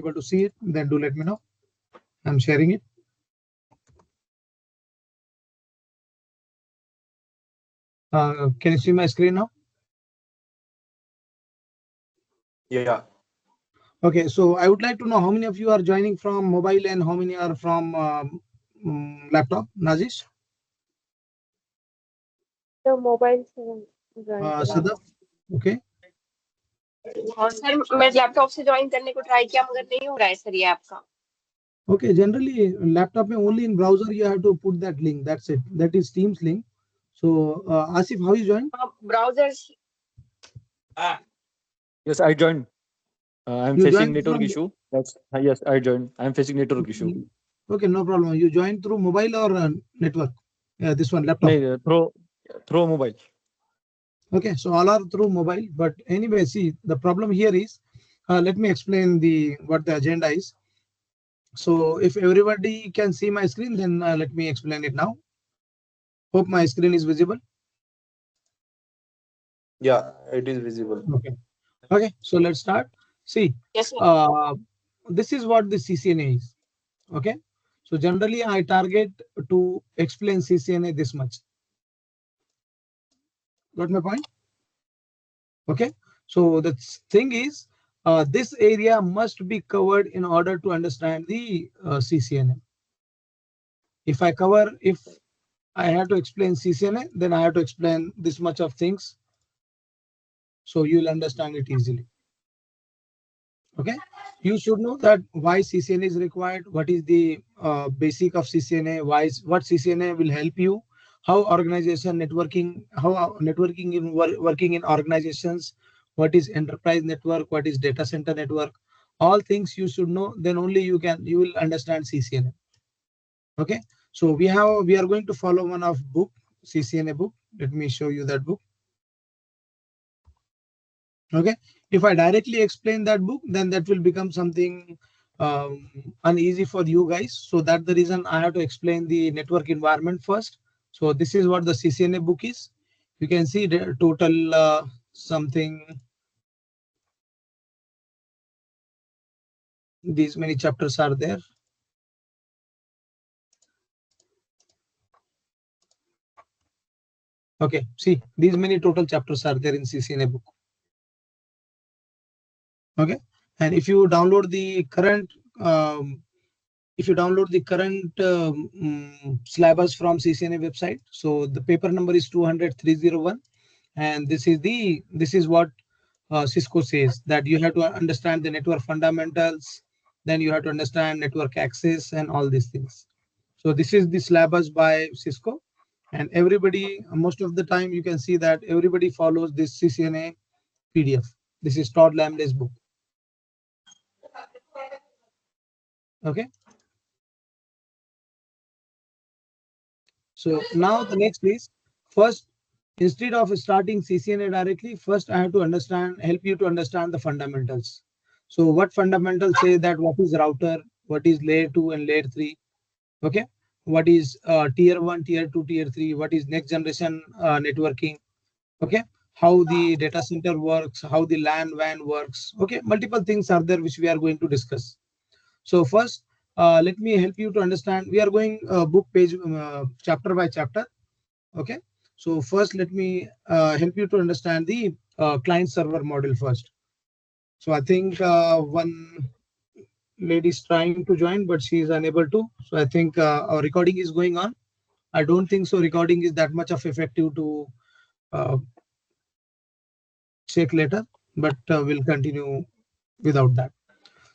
able to see it, then do let me know. I'm sharing it. Can you see my screen now? Yeah. Okay, so I would like to know how many of you are joining from mobile and how many are from laptop. Nazish? The mobile Sadaf? Okay. हाँ sir, मैं laptop से join करने को try किया मगर नहीं हो रहा है सर ये आपका. Okay, generally laptop only in browser you have to put that link. That's it. That is Teams link. So Asif, how you join? Browsers. Yes, I joined. I'm You facing joined network from- issue. That's yes, I joined. I'm facing network issue. Okay, no problem. You join through mobile or network? This one laptop. No, through mobile. Okay, so all are through mobile. But anyway, see the problem here is. Let me explain what the agenda is. So if everybody can see my screen, then let me explain it now. Hope my screen is visible. Yeah, it is visible. Okay. Okay, so let's start. See, Yes, sir. this is what the CCNA is. Okay, so generally I target to explain CCNA this much. Got my point? Okay, so the thing is, this area must be covered in order to understand the CCNA. If I have to explain CCNA, then I have to explain this much of things, so you'll understand it easily. Okay, you should know that why CCNA is required, what is the basic of CCNA, what CCNA will help you, how organization networking, how networking in working in organizations, what is enterprise network, what is data center network, all things you should know, then only you will understand CCNA. Okay, so we are going to follow one of book, CCNA book. Let me show you that book. Okay, if I directly explain that book, then that will become something uneasy for you guys. So that's the reason I have to explain the network environment first. So this is what the CCNA book is. You can see the total something. These many chapters are there. Okay, see, these many total chapters are there in CCNA book. Okay, and if you download the current syllabus from CCNA website, so the paper number is 200-301, and this is what Cisco says, that you have to understand the network fundamentals, then you have to understand network access and all these things. So this is the syllabus by Cisco, and everybody, most of the time you can see that everybody follows this CCNA PDF. This is Todd Lamley's book. Okay. So now the next is, first, instead of starting CCNA directly, first I have to help you to understand the fundamentals. So what fundamentals say that what is router, what is layer 2 and layer 3, okay? What is tier 1, tier 2, tier 3, what is next generation networking, okay? How the data center works, how the LAN WAN works, okay? Multiple things are there which we are going to discuss. So first, let me help you to understand. We are going book page chapter by chapter. Okay. So first, let me help you to understand the client server model first. So I think one lady is trying to join, but she is unable to. So I think our recording is going on. I don't think so. Recording is that much of effective to check later, but we'll continue without that.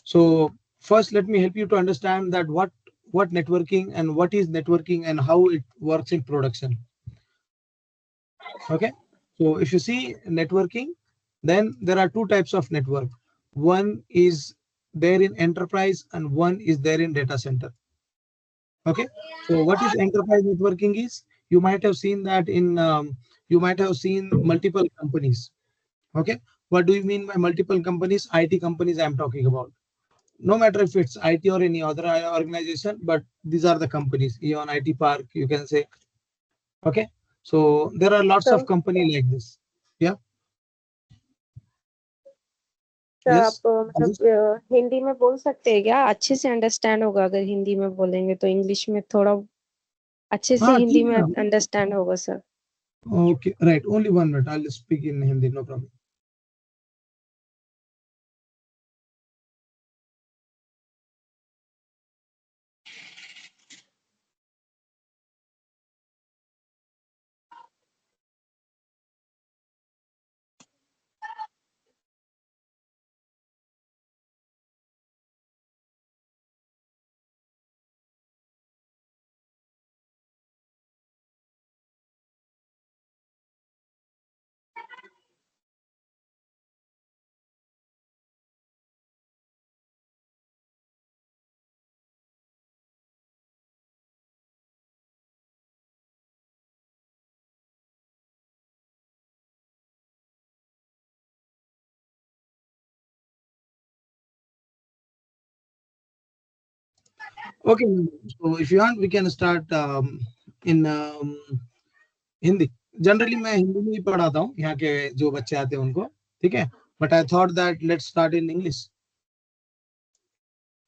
So first, let me help you to understand that what networking and what is networking and how it works in production. Okay, so if you see networking, then there are two types of network. One is there in enterprise and one is there in data center. Okay, so what is enterprise networking is, you might have seen that in you might have seen multiple companies. Okay, what do you mean by multiple companies? IT companies I'm talking about. No matter if it's IT or any other organization, but these are the companies. Eon IT Park, you can say. Okay, so there are lots of companies like this. Yeah. तो Yes. आप मतलब हिंदी में बोल सकते हैं क्या? अच्छे से अंडरस्टैंड होगा अगर हिंदी में बोलेंगे, तो इंग्लिश में थोड़ा अच्छे से हाँ हिंदी ठीक है में ना. अंडरस्टैंड होगा sir. Okay, right. Only 1 minute. I'll speak in Hindi. No problem. Okay. So if you want, we can start in Hindi. Generally मैं हिंदी में ही पढ़ाता हूँ यहाँ के जो बच्चे आते हैं उनको. ठीक है. But I thought that let's start in English.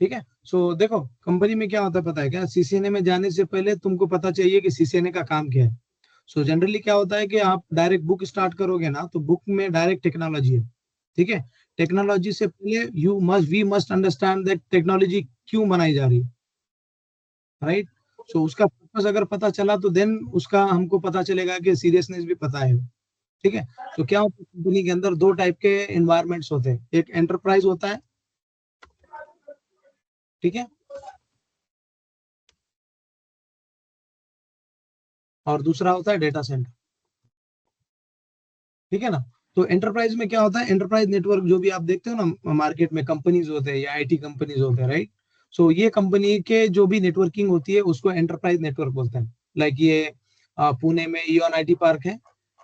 ठीक है. सो देखो, कंपनी में क्या होता है पता है क्या? सीसीएनए में जाने से पहले तुमको पता चाहिए कि सीसीएनए का काम क्या है. सो जनरली क्या होता है कि आप डायरेक्ट बुक स्टार्ट करोगे ना, तो बुक में डायरेक्ट टेक्नोलॉजी है. ठीक है. टेक्नोलॉजी से पहले we must understand that technology क्यों बनाई जा रही है. राइट. सो उसका पर्पस अगर पता चला तो देन उसका हमको पता चलेगा कि सीरियसनेस भी पता है. ठीक है. तो क्या होता है, कंपनी के अंदर दो टाइप के एनवायरमेंट्स होते हैं. एक एंटरप्राइज होता है. ठीक है. और दूसरा होता है डेटा सेंटर. ठीक है ना. तो एंटरप्राइज में क्या होता है, एंटरप्राइज नेटवर्क जो भी आप देखते हो ना मार्केट में, कंपनीज होते हैं या आईटी कंपनीज होते हैं. राइट. सो ये कंपनी के जो भी नेटवर्किंग होती है उसको एंटरप्राइज नेटवर्क बोलते हैं. लाइक ये पुणे में इयन आईटी पार्क है.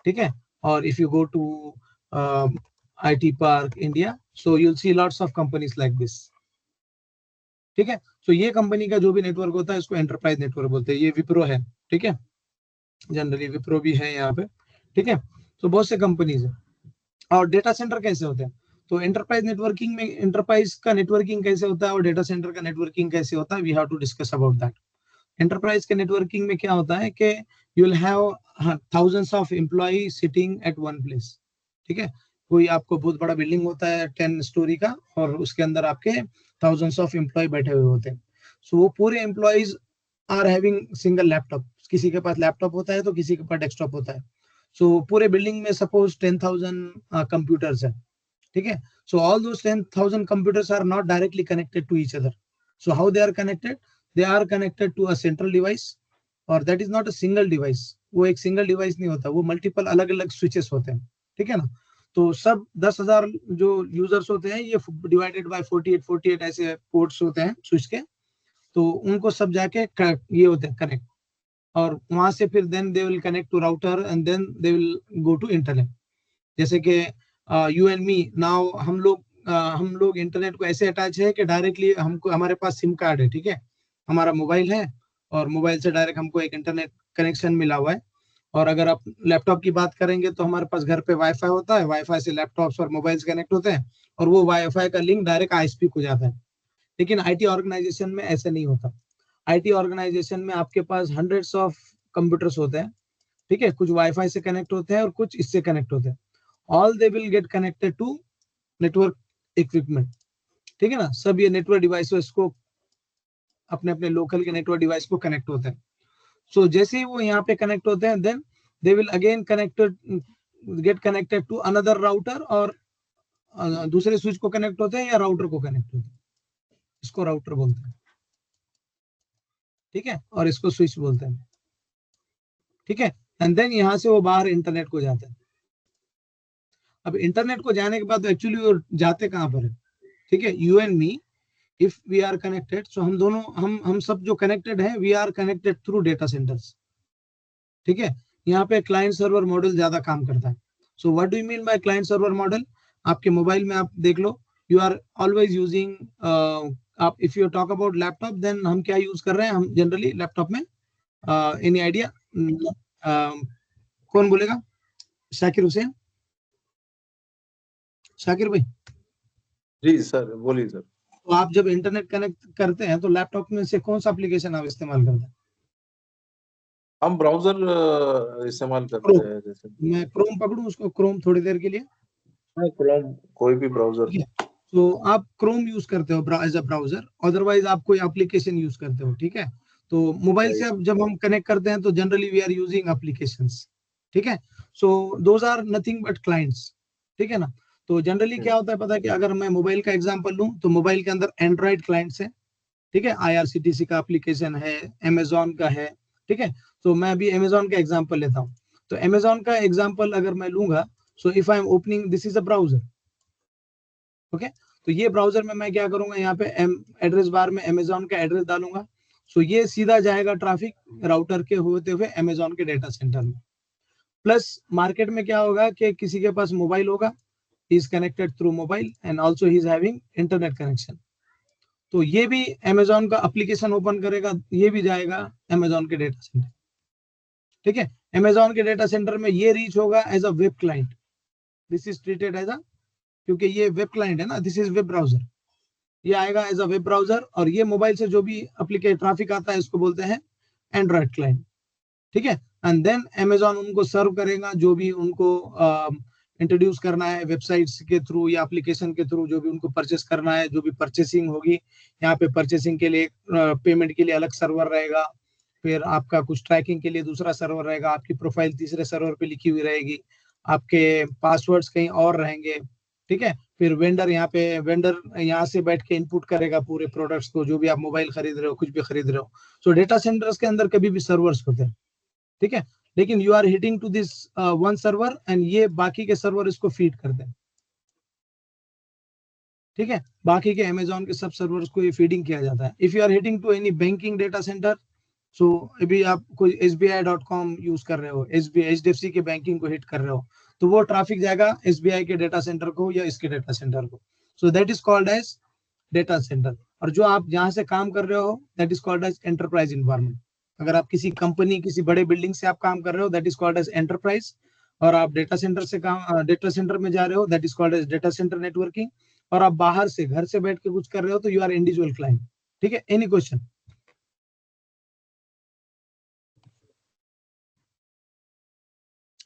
ठीक है. और if you go to IT park India, so you'll see lots of companies like this. ठीक है. सो ये कंपनी का जो भी नेटवर्क होता है इसको एंटरप्राइज नेटवर्क बोलते हैं. ये विप्रो है. ठीक है. जनरली विप्रो भी है यहाँ पे. ठीक है. तो बहुत से कंपनीज है. और डेटा सेंटर कैसे होते हैं? तो एंटरप्राइज नेटवर्किंग में एंटरप्राइज का नेटवर्किंग कैसे होता है और डेटा सेंटर का नेटवर्किंग कैसे होता है, we have to discuss about that. Enterprise के नेटवर्किंग में क्या होता है कि you will have thousands of employ sitting at one place. ठीक है. कोई आपको बहुत बड़ा बिल्डिंग होता है 10 स्टोरी का, और उसके अंदर आपके थाउजेंड्स ऑफ एम्प्लॉय बैठे हुए होते हैं. सो वो पूरे employees are having single laptop. किसी के पास लैपटॉप होता है तो किसी के पास डेस्कटॉप होता है. सो पूरे बिल्डिंग में सपोज 10,000 कंप्यूटर्स है. ठीक है. So all those 10,000 computers are not directly connected to each other. So how they are connected? They are connected to a central device, और that is not a single device. वो एक single device नहीं होता, वो multiple अलग अलग switches होते हैं. ठीक है ना. तो सब 10,000 जो यूजर्स होते हैं ये डिवाइडेड बाय 48 ऐसे पोर्ट्स होते हैं स्विच के. तो उनको सब जाके ये होते हैं कनेक्ट. और वहां से फिर then they will connect to router and then they will go to internet. जैसे कि यू एंड मी नाउ, हम लोग इंटरनेट को ऐसे अटैच है कि डायरेक्टली हमको, हमारे पास सिम कार्ड है. ठीक है. हमारा मोबाइल है और मोबाइल से डायरेक्ट हमको एक इंटरनेट कनेक्शन मिला हुआ है. और अगर आप लैपटॉप की बात करेंगे तो हमारे पास घर पे वाईफाई होता है. वाईफाई से लैपटॉप्स और मोबाइल्स कनेक्ट होते हैं और वो वाईफाई का लिंक डायरेक्ट आईएसपी को जाता है. लेकिन आईटी ऑर्गेनाइजेशन में ऐसा नहीं होता. आईटी ऑर्गेनाइजेशन में आपके पास हंड्रेड्स ऑफ कंप्यूटर्स होते हैं. ठीक है. कुछ वाईफाई से कनेक्ट होते हैं और कुछ इससे कनेक्ट होते हैं. All they will get connected to network equipment. ठीक है ना. सब ये नेटवर्क डिवाइसेस को, अपने अपने लोकल के नेटवर्क डिवाइस को कनेक्ट होते हैं. सो जैसे ही वो यहाँ पे कनेक्ट होते हैं, then they will again connected get connected to another router, और दूसरे स्विच को कनेक्ट होते हैं या राउटर को कनेक्ट होते हैं. इसको राउटर बोलते हैं. ठीक है. और इसको स्विच बोलते हैं. ठीक है. एंड देन यहाँ से वो बाहर इंटरनेट को जाते हैं. अब इंटरनेट को जाने के बाद एक्चुअली वो जाते कहाँ पर है? ठीक है. You and me, if we are connected, so हम दोनों, हम सब जो कनेक्टेड है, we are connected through data centres. ठीक है. यहाँ पे क्लाइंट सर्वर मॉडल ज्यादा काम करता है. So what do you mean by client server model? आपके मोबाइल में आप देख लो, यू आर ऑलवेज यूजिंग, आप if you talk about laptop, then हम क्या यूज कर रहे हैं? हम जनरली लैपटॉप में एनी आइडिया? कौन बोलेगा? शाकिर हुसैन, शाकिर भाई. जी सर, बोलिए सर। तो आप जब इंटरनेट कनेक्ट करते हैं तो लैपटॉप में से कौन सा एप्लीकेशन आप इस्तेमाल करते हैं? हम ब्राउजर इस्तेमाल करते क्रोम। हैं, जैसे मैं क्रोम पकड़ूं उसको, क्रोम थोड़ी देर के लिए, क्रोम, कोई भी ब्राउजर। ठीक है? तो आप क्रोम यूज करते हो एज अ ब्राउजर, अदरवाइज आप कोई एप्लीकेशन यूज करते हो, ठीक है? तो मोबाइल से अब जब हम कनेक्ट करते हैं तो generally we are using applications, ठीक है? So those are nothing but clients, ठीक है ना? तो जनरली क्या होता है पता है कि अगर मैं मोबाइल का एग्जांपल लूं तो मोबाइल के अंदर एंड्रॉइड क्लाइंट्स है, ठीक है? आईआरसीटीसी का एप्लीकेशन है, अमेजोन का है, ठीक है? तो मैं अभी अमेजोन का एग्जांपल लेता हूं। तो अमेजोन का एग्जांपल अगर मैं लूंगा, so if I am opening, this is a browser, okay? तो ये ब्राउजर में मैं क्या करूंगा, यहाँ पे एड्रेस बार में अमेजोन का एड्रेस डालूंगा। सो ये सीधा जाएगा ट्रैफिक राउटर के होते हुए अमेजोन के डेटा सेंटर में। प्लस मार्केट में क्या होगा कि किसी के पास मोबाइल होगा, he is connected through mobile and also he is having internet connection, तो ये भी अमेजोन का एप्लीकेशन ओपन करेगा, ये भी जाएगा अमेजोन के डेटा सेंटर, ठीक है? अमेजोन के डेटा सेंटर में ये रीच होगा as a web client, this is treated as a, क्योंकि ये वेब क्लाइंट है ना, दिस इज वेब ब्राउजर, ये आएगा एज अ वेब ब्राउजर। और ये मोबाइल से जो भी एप्लीकेशन ट्रैफिक आता है इसको बोलते हैं एंड्रॉइड क्लाइंट, ठीक है? एंड देन अमेजोन उनको सर्व करेगा जो भी उनको इंट्रोड्यूस करना है वेबसाइट्स के थ्रू या एप्लीकेशन के थ्रू, जो भी उनको परचेस करना है, जो भी परचेसिंग होगी। यहाँ पे परचेसिंग के लिए पेमेंट के लिए अलग सर्वर रहेगा, फिर आपका कुछ ट्रैकिंग के लिए दूसरा सर्वर रहेगा, आपकी प्रोफाइल तीसरे सर्वर पे लिखी हुई रहेगी, आपके पासवर्ड्स कहीं और रहेंगे, ठीक है? फिर वेंडर यहाँ से बैठ के इनपुट करेगा पूरे प्रोडक्ट्स को, जो भी आप मोबाइल खरीद रहे हो, कुछ भी खरीद रहे हो। सो डेटा सेंटर्स के अंदर कभी भी सर्वर्स होते हैं, ठीक है? लेकिन you are hitting to this one server and ये बाकी के सर्वर इसको फीड करते हैं, ठीक है? बाकी के अमेजोन के सब सर्वर्स को ये फीडिंग किया जाता है। If you are hitting to any banking data centre, so अभी आप कोई SBI.com यूज कर रहे हो, HDFC के बैंकिंग को हिट कर रहे हो, तो वो ट्रैफिक जाएगा SBI के डेटा सेंटर को या इसके डेटा सेंटर को। So that is called as data center. और जो आप जहां से काम कर रहे हो that is called as enterprise environment. अगर आप किसी कंपनी, किसी बड़े बिल्डिंग से आप काम कर रहे हो that is called as enterprise, और आप डेटा सेंटर में जा रहे हो that is called as data center networking, और आप बाहर से घर से बैठ के कुछ कर रहे हो तो यू आर इंडिविजुअल क्लाइंट, ठीक है? Any question?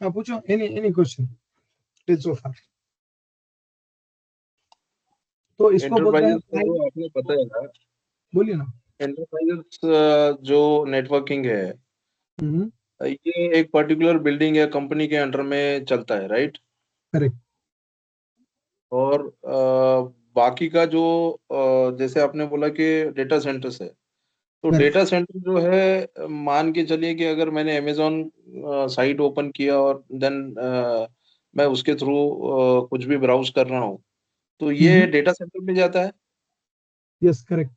आप पूछो, एनी क्वेश्चन टिल सो फार। तो इसको बोलते हैं एंटरप्राइजेस का तो आपने पता है ना, बोलिए ना। एंटरप्राइजेस जो नेटवर्किंग है, ये एक पर्टिकुलर बिल्डिंग या कंपनी के अंडर में चलता है, राइट? करेक्ट। और बाकी का जो जैसे आपने बोला कि डेटा सेंटर्स है, तो करेक्ट। डेटा सेंटर जो है, मान के चलिए कि अगर मैंने अमेजोन साइट ओपन किया और देन मैं उसके थ्रू कुछ भी ब्राउज कर रहा हूँ, तो ये डेटा सेंटर में जाता है यस करेक्ट।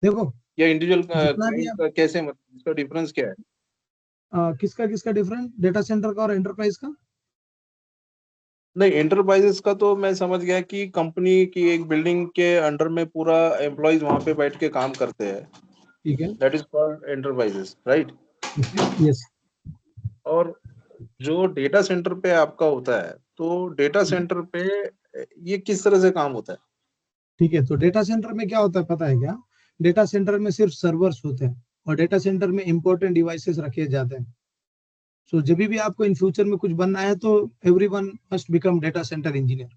देखो, या इंडिविजुअल जितना भी क्लाइंट आप का? कैसे, मतलब इसका डिफरेंस क्या है? किसका किसका डिफरेंट, डेटा सेंटर का और एंटरप्राइज का? नहीं, एंटरप्राइजेस का तो मैं समझ गया कि कंपनी की एक बिल्डिंग के अंडर में पूरा एम्प्लॉयज वहां पे बैठ के काम करते हैं, ठीक है। That is called enterprises, right? Yes. और जो डेटा सेंटर पे आपका होता है, तो डेटा सेंटर पे ये किस तरह से काम होता है? ठीक है, तो डेटा सेंटर में क्या होता है पता है क्या? डेटा सेंटर में सिर्फ सर्वर्स होते हैं और डेटा सेंटर में इंपॉर्टेंट डिवाइसेस रखे जाते हैं। सो जब भी आपको इन फ्यूचर में कुछ बनना है तो everyone must become data centre engineer,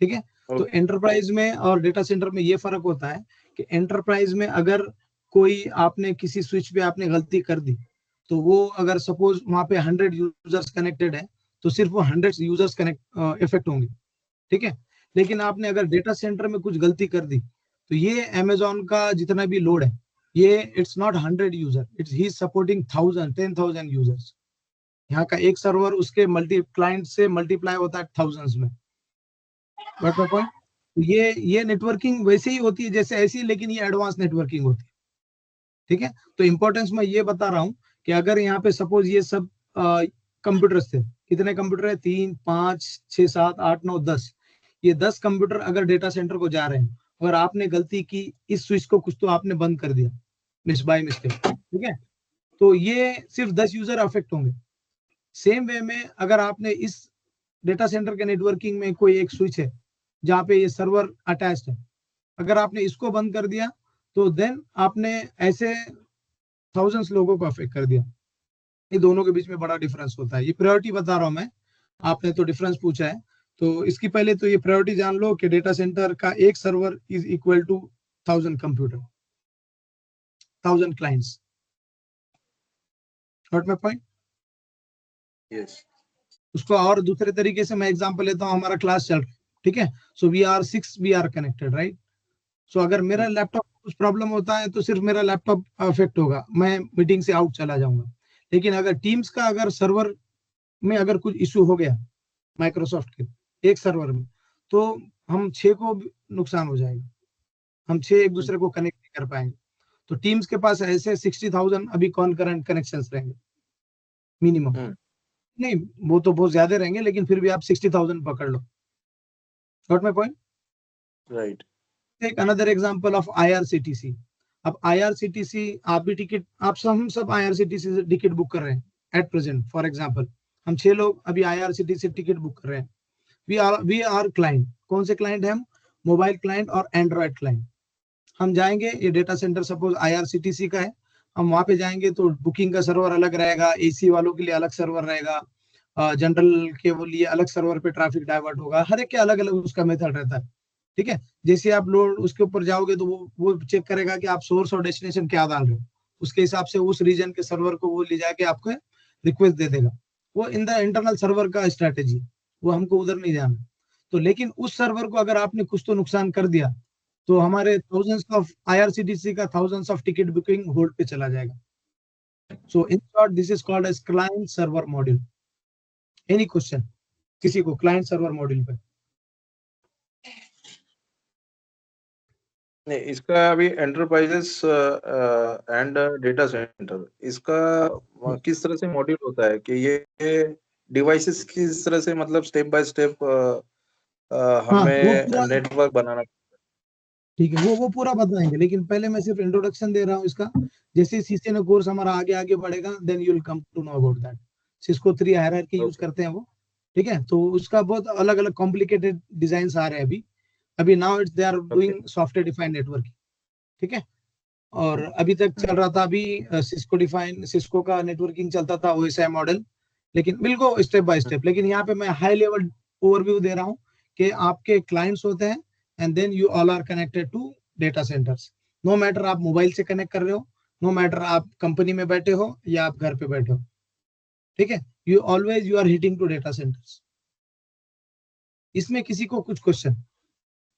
ठीक है? तो ओके। एंटरप्राइज में और डेटा सेंटर में ये फर्क होता है कि एंटरप्राइज में अगर कोई आपने किसी स्विच पे आपने गलती कर दी, तो वो अगर सपोज वहां पे 100 यूजर्स कनेक्टेड है तो सिर्फ वो 100 यूजर्स कनेक्ट इफेक्ट होंगे, ठीक है? लेकिन आपने अगर डेटा सेंटर में कुछ गलती कर दी तो ये अमेजोन का जितना भी लोड है, ये it's not 100 user, it's he supporting 10,000 users. यहाँ का एक सर्वर उसके मल्टी क्लाइंट से मल्टीप्लाई होता है थाउजेंड्स में। बट माय पॉइंट, ये नेटवर्किंग वैसे ही होती है जैसे ऐसी, लेकिन ये एडवांस नेटवर्किंग होती है, ठीक है? तो इंपॉर्टेंस मैं ये बता रहा हूँ कि अगर यहाँ पे सपोज ये सब कंप्यूटर्स थे, कितने कंप्यूटर है? 3 5 6 7 8 9 10। ये 10 कंप्यूटर अगर डेटा सेंटर को जा रहे हैं, अगर आपने गलती की, इस स्विच को कुछ तो आपने बंद कर दिया बाय मिस्टेक, ठीक है? तो ये सिर्फ 10 यूजर अफेक्ट होंगे। सेम वे में अगर आपने इस डेटा सेंटर के नेटवर्किंग में कोई एक स्विच है जहाँ पे ये सर्वर अटैच्ड है। अगर आपने इसको बंद कर दिया तो देन आपने ऐसे थाउजेंड्स लोगों को अफेक्ट कर दिया। ये दोनों के बीच में बड़ा डिफरेंस होता है। ये प्रायोरिटी बता रहा हूं मैं, आपने तो डिफरेंस पूछा है, तो इसकी पहले तो ये प्रायोरिटी जान लो कि डेटा सेंटर का एक server is equal to 1000 computer, 1000 clients. Got my point? Yes. उसको और दूसरे तरीके से मैं एग्जांपल लेता हूं, हमारा क्लास चल रहा है, ठीक है, so we are 6 we are connected, right. So अगर मेरा लैपटॉप कुछ प्रॉब्लम होता है तो सिर्फ मेरा लैपटॉप अफेक्ट होगा, मैं मीटिंग से आउट चला जाऊंगा। लेकिन अगर टीम्स का अगर सर्वर में अगर कुछ इश्यू हो गया माइक्रोसॉफ्ट के एक सर्वर में, तो हम 6 को नुकसान हो जाएगा, हम 6 एक दूसरे को कनेक्ट नहीं कर पाएंगे। तो टीम्स के पास ऐसे 60,000 अभी कॉन्करेंट कनेक्शंस रहेंगे मिनिमम। नहीं, वो तो बहुत ज्यादा रहेंगे, लेकिन फिर भी आप 60,000 पकड़ लो। Got my point? Right. Take another example of IRCTC। अब IRCTC आप भी टिकट, हम सब IRCTC से टिकट बुक कर रहे हैं एट प्रेजेंट। फॉर एग्जांपल हम 6 लोग अभी IRCTC से टिकट बुक कर रहे हैं। We are client. कौन से क्लाइंट हैं हम? मोबाइल क्लाइंट और एंड्रॉइड क्लाइंट। हम जाएंगे, ये डेटा सेंटर सपोज IRCTC का है, हम वहां पे जाएंगे तो बुकिंग का सर्वर अलग रहेगा, AC वालों के लिए अलग सर्वर रहेगा, जनरल के लिए अलग सर्वर पे ट्रैफिक डाइवर्ट होगा, हर एक के अलग अलग उसका मेथड रहता है, ठीक है। जैसे आप लोड उसके ऊपर जाओगे तो वो चेक करेगा कि आप सोर्स और डेस्टिनेशन क्या डाल रहे हो, उसके हिसाब से उस रीजन के सर्वर को वो ले जाके आपको रिक्वेस्ट दे देगा। वो इन द इंटरनल सर्वर का स्ट्रैटेजी, वो हमको उधर नहीं जाना। तो लेकिन उस सर्वर को अगर आपने कुछ तो नुकसान कर दिया तो हमारे थाउजेंड्स ऑफ IRCTC का thousands of ticket booking hold पे चला जाएगा। So in short this is called as client server module. Any question किसी को क्लाइंट सर्वर मॉड्यूल पे? नहीं, इसका अभी एंटरप्राइजेस एंड डेटा सेंटर, इसका किस तरह से मॉड्यूल होता है कि ये डिवाइसेस किस तरह से, मतलब स्टेप बाय स्टेप हमें नेटवर्क बनाना? ठीक है, वो पूरा बताएंगे, लेकिन पहले मैं सिर्फ इंट्रोडक्शन दे रहा हूँ इसका। जैसे CCNA कोर्स हमारा आगे आगे बढ़ेगा, then you will come to know about that. Cisco 3 hierarchy use करते हैं वो, ठीक है। तो उसका बहुत अलग अलग कॉम्प्लिकेटेड डिजाइन आ रहे हैं अभी now it's they are doing software defined network, ठीक है। और अभी तक चल रहा था, अभी सिस्को का नेटवर्किंग चलता था OSI मॉडल, लेकिन बिल्कुल स्टेप बाय स्टेप। लेकिन यहाँ पे मैं हाई लेवल ओवरव्यू दे रहा हूँ कि आपके क्लाइंट्स होते हैं and then you all are connected to data centres. No matter आप मोबाइल से कनेक्ट कर रहे हो, नो मैटर आप कंपनी में बैठे हो या आप घर पे बैठे हो, ठीक है, you always you are hitting to data centres. इसमें किसी को कुछ क्वेश्चन?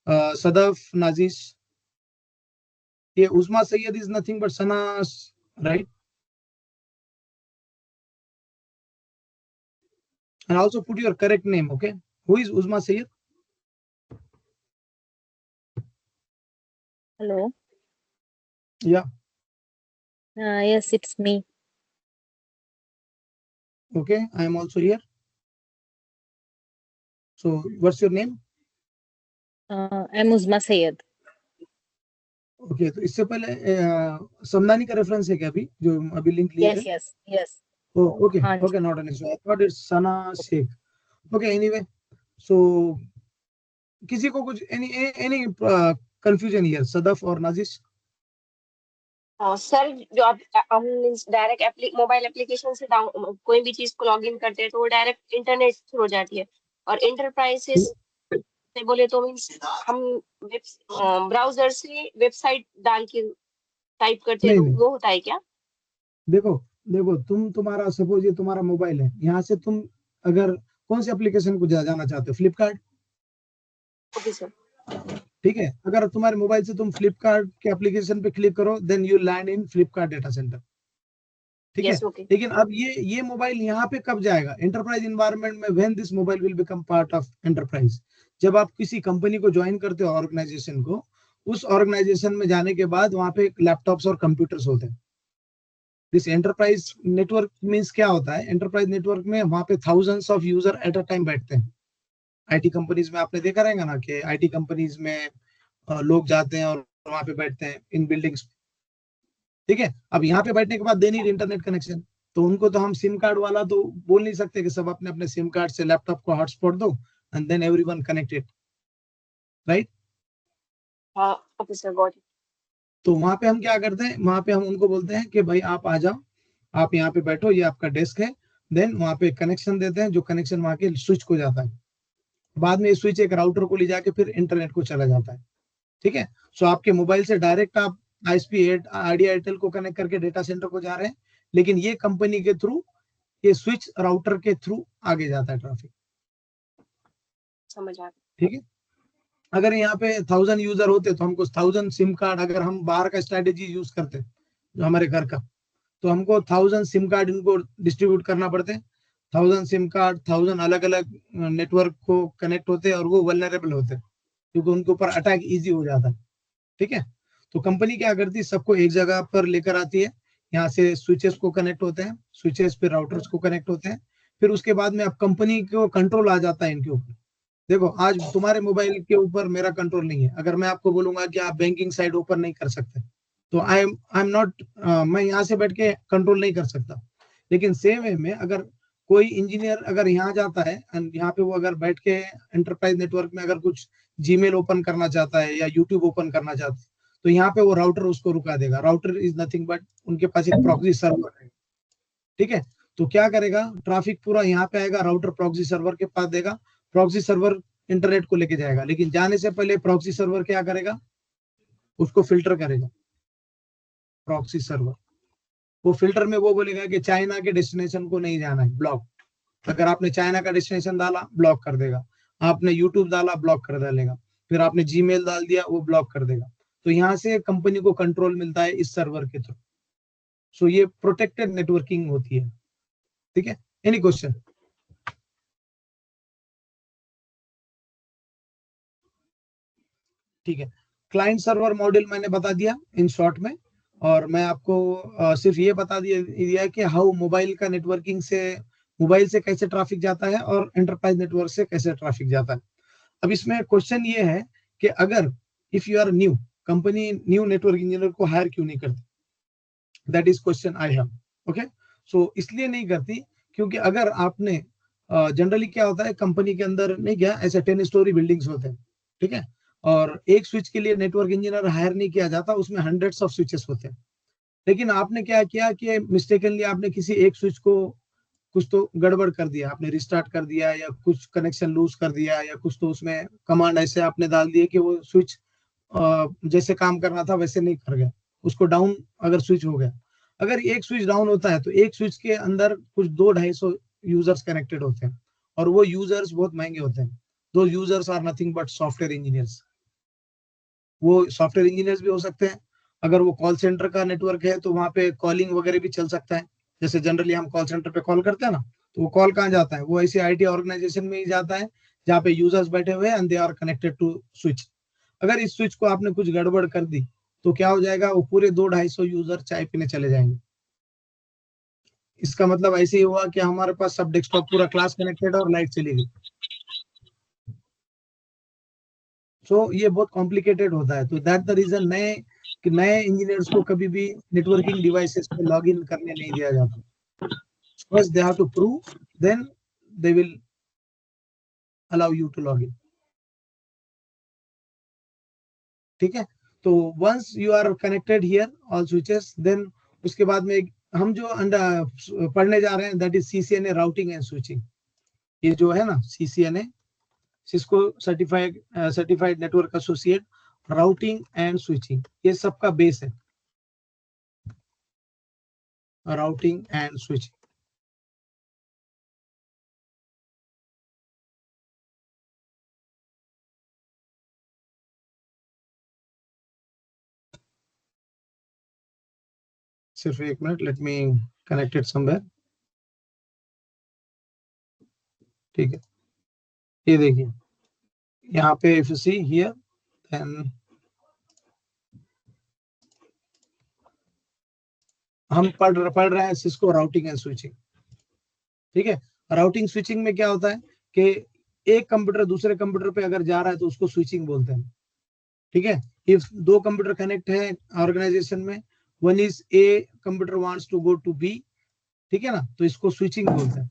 सदफ, नाजिश, ये उस्मा Syed is nothing but Sana's, right? And also put your correct name, okay? Who is Uzma Sayyed? Hello. Yeah. Yes, it's me. Okay, I am also here. So, what's your name? I'm Uzma Sayed. Okay, तो इससे पहले समदानी का reference है क्या अभी जो अभी link लिए थे? Yes. Oh, okay, हाँ जी। okay, not an issue. I thought it's Sana Sheikh. Okay, anyway, so किसी को कुछ any confusion here, Sadaf और नाजिश? सर जो आप हम डायरेक्ट मोबाइल एप्लीकेशन से कोई भी चीज को लॉग इन करते हैं तो वो डायरेक्ट इंटरनेट थ्रू हो जाती है, और इंटरप्राइजेस से बोले तो मीन्स हम ब्राउजर से वेबसाइट डाल के टाइप करते हैं, नहीं। वो होता है क्या? देखो तुम्हारा सपोज ये तुम्हारा मोबाइल है, यहाँ से तुम अगर कौन सी एप्लीकेशन को जाना चाहते हो? Flipkart, okay sir. ठीक है। अगर तुम्हारे मोबाइल से तुम फ्लिपकार्ट के एप्लीकेशन पे क्लिक करो then you land in Flipkart data centre, ठीक है। okay. लेकिन अब ये मोबाइल यहाँ पे कब जाएगा? एंटरप्राइज इन्वायरमेंट में, when this mobile will become part of enterprise. जब आप किसी कंपनी को ज्वाइन करते हो, ऑर्गेनाइजेशन को, उस ऑर्गेनाइजेशन में जाने के बाद वहां पे लैपटॉप्स और कंप्यूटर्स होते हैं। दिस एंटरप्राइज नेटवर्क मीन्स क्या होता है? एंटरप्राइज नेटवर्क में वहां पे thousands of user at a time बैठते हैं। IT कंपनीज में आपने देखा रहेगा ना कि IT कंपनीज में लोग जाते हैं और वहां पे बैठते हैं इन बिल्डिंग्स, ठीक है। अब यहाँ पे बैठने के बाद दे नीड इंटरनेट कनेक्शन, तो उनको तो हम सिम कार्ड वाला तो बोल नहीं सकते कि सब अपने अपने सिम कार्ड से लैपटॉप को हॉटस्पॉट दो and then everyone connected. Right? हाँ ओके सर गॉट इट। तो वहां पे हम क्या करते हैं, वहां पे हम उनको बोलते हैं कि भाई आप आ जाओ, आप यहाँ पे बैठो, ये आपका डेस्क है। देन वहां पे कनेक्शन देते हैं, जो कनेक्शन वहां के स्विच को जाता है। बाद में ये स्विच एक राउटर को ले जाके फिर इंटरनेट को चला जाता है। ठीक है, सो आपके मोबाइल से डायरेक्ट आप आईएसपी आइडिया एयरटेल को कनेक्ट करके डेटा सेंटर को जा रहे हैं, लेकिन ये कंपनी के थ्रू, ये स्विच राउटर के थ्रू आगे जाता है ट्रैफिक। समझ आ गया। ठीक है, अगर यहाँ पे 1000 यूजर होते तो हमको 1000 सिम कार्ड, अगर हम बाहर का स्ट्रेटेजी यूज करते जो हमारे घर का, तो हमको 1000 सिम कार्ड इनको डिस्ट्रीब्यूट करना पड़ते। 1000 सिम कार्ड 1000 अलग अलग नेटवर्क को कनेक्ट होते और वो वल्नरेबल होते, क्योंकि उनके ऊपर अटैक इजी हो जाता है। ठीक है, तो कंपनी क्या करती है, सबको एक जगह पर लेकर आती है, यहाँ से स्विचेस को कनेक्ट होते हैं, स्विचेस पे राउटर्स को कनेक्ट होते हैं, फिर उसके बाद में अब कंपनी को कंट्रोल आ जाता है इनके ऊपर। देखो आज तुम्हारे मोबाइल के ऊपर मेरा कंट्रोल नहीं है, अगर मैं आपको बोलूंगा कि आप बैंकिंग साइट ओपन नहीं कर सकते, तो आई एम नॉट, मैं यहाँ से बैठ के कंट्रोल नहीं कर सकता। लेकिन सेम वे में अगर कोई इंजीनियर अगर यहाँ जाता है एंड यहाँ पे वो अगर बैठ के एंटरप्राइज नेटवर्क में अगर कुछ जीमेल ओपन करना चाहता है या यूट्यूब ओपन करना चाहता है, तो यहाँ पे वो राउटर उसको रुका देगा। राउटर इज नथिंग बट उनके पास एक प्रॉक्सी सर्वर है। ठीक है, तो क्या करेगा, ट्रैफिक पूरा यहाँ पे आएगा, राउटर प्रॉक्सी सर्वर के पास देगा, प्रॉक्सी सर्वर इंटरनेट को लेके जाएगा, लेकिन जाने से पहले प्रॉक्सी सर्वर क्या करेगा, उसको फिल्टर करेगा। प्रॉक्सी सर्वर वो फिल्टर में वो बोलेगा कि चाइना के डेस्टिनेशन को नहीं जाना है, ब्लॉक। अगर आपने चाइना का डेस्टिनेशन डाला, ब्लॉक कर देगा। आपने यूट्यूब डाला, ब्लॉक कर डालेगा। फिर आपने जीमेल डाल दिया, वो ब्लॉक कर देगा। तो यहाँ से कंपनी को कंट्रोल मिलता है इस सर्वर के थ्रू। सो ये प्रोटेक्टेड नेटवर्किंग होती है। ठीक है, एनी क्वेश्चन? ठीक है, क्लाइंट सर्वर मॉडल मैंने बता दिया इन शॉर्ट में, और मैं आपको सिर्फ ये बता दिया कि हाउ मोबाइल का नेटवर्किंग से, मोबाइल से कैसे ट्रैफिक जाता है और एंटरप्राइज नेटवर्क से कैसे ट्रैफिक जाता है। अब इसमें क्वेश्चन ये है कि अगर if you are new, company new network engineer को हायर क्यों नहीं करती? That is question I have. Okay, so इसलिए नहीं करती क्योंकि अगर आपने जनरली क्या होता है कंपनी के अंदर, नहीं क्या ऐसे 10 स्टोरी बिल्डिंग्स होते हैं। ठीक है, और एक स्विच के लिए नेटवर्क इंजीनियर हायर नहीं किया जाता, उसमें हंड्रेड्स ऑफ स्विचेस होते हैं। लेकिन आपने क्या किया कि मिस्टेकनली आपने किसी एक स्विच को कुछ तो गड़बड़ कर दिया, आपने रिस्टार्ट कर दिया या कुछ कनेक्शन लूज कर दिया, या कुछ तो उसमें कमांड ऐसे आपने डाल दिए कि वो स्विच जैसे काम करना था वैसे नहीं कर गया, उसको डाउन अगर स्विच हो गया। अगर एक स्विच डाउन होता है तो एक स्विच के अंदर कुछ 200-250 यूजर्स कनेक्टेड होते हैं, और वो यूजर्स बहुत महंगे होते हैं। Those users are nothing but software engineers. वो सॉफ्टवेयर इंजीनियर्स भी हो सकते हैं। अगर वो कॉल सेंटर का नेटवर्क है तो वहां पे कॉलिंग वगैरह भी चल सकता है। जैसे जनरली हम कॉल सेंटर पे कॉल करते हैं ना, तो वो कॉल कहाँ जाता है, वो ऐसी आईटी ऑर्गेनाइजेशन में ही जाता है जहाँ पे यूजर्स बैठे हुए हैं and they are connected to switch. अगर इस स्विच को आपने कुछ गड़बड़ कर दी तो क्या हो जाएगा, वो पूरे 200-250 यूजर चाय पीने चले जाएंगे। इसका मतलब ऐसे ही हुआ कि हमारे पास सब डेस्कटॉप पूरा क्लास कनेक्टेड है और लाइट चली गई। सो ये बहुत कॉम्प्लिकेटेड होता है। तो दैट द रीजन नए इंजीनियर्स को कभी भी नेटवर्किंग डिवाइसेस पे लॉग इन करने नहीं दिया जाता। First they have to prove, then they will allow you to log in. ठीक है, तो once you are connected here all switches, देन उसके बाद में हम जो पढ़ने जा रहे हैं that is CCNA routing and switching. ये जो है ना CCNA, Cisco certified network associate, routing and switching, ये सबका बेस है, राउटिंग एंड स्विचिंग। सिर्फ एक minute, let me connect it somewhere. ठीक है, ये देखिए यहाँ पे if you see here, then हम पढ़ रहे हैं सिस्को राउटिंग एंड स्विचिंग। ठीक है, राउटिंग स्विचिंग में क्या होता है कि एक कंप्यूटर दूसरे कंप्यूटर पे अगर जा रहा है तो उसको स्विचिंग बोलते हैं। ठीक है, इफ दो कंप्यूटर कनेक्ट है ऑर्गेनाइजेशन में, one is a computer wants to go to B, ठीक है ना, तो इसको स्विचिंग बोलते हैं।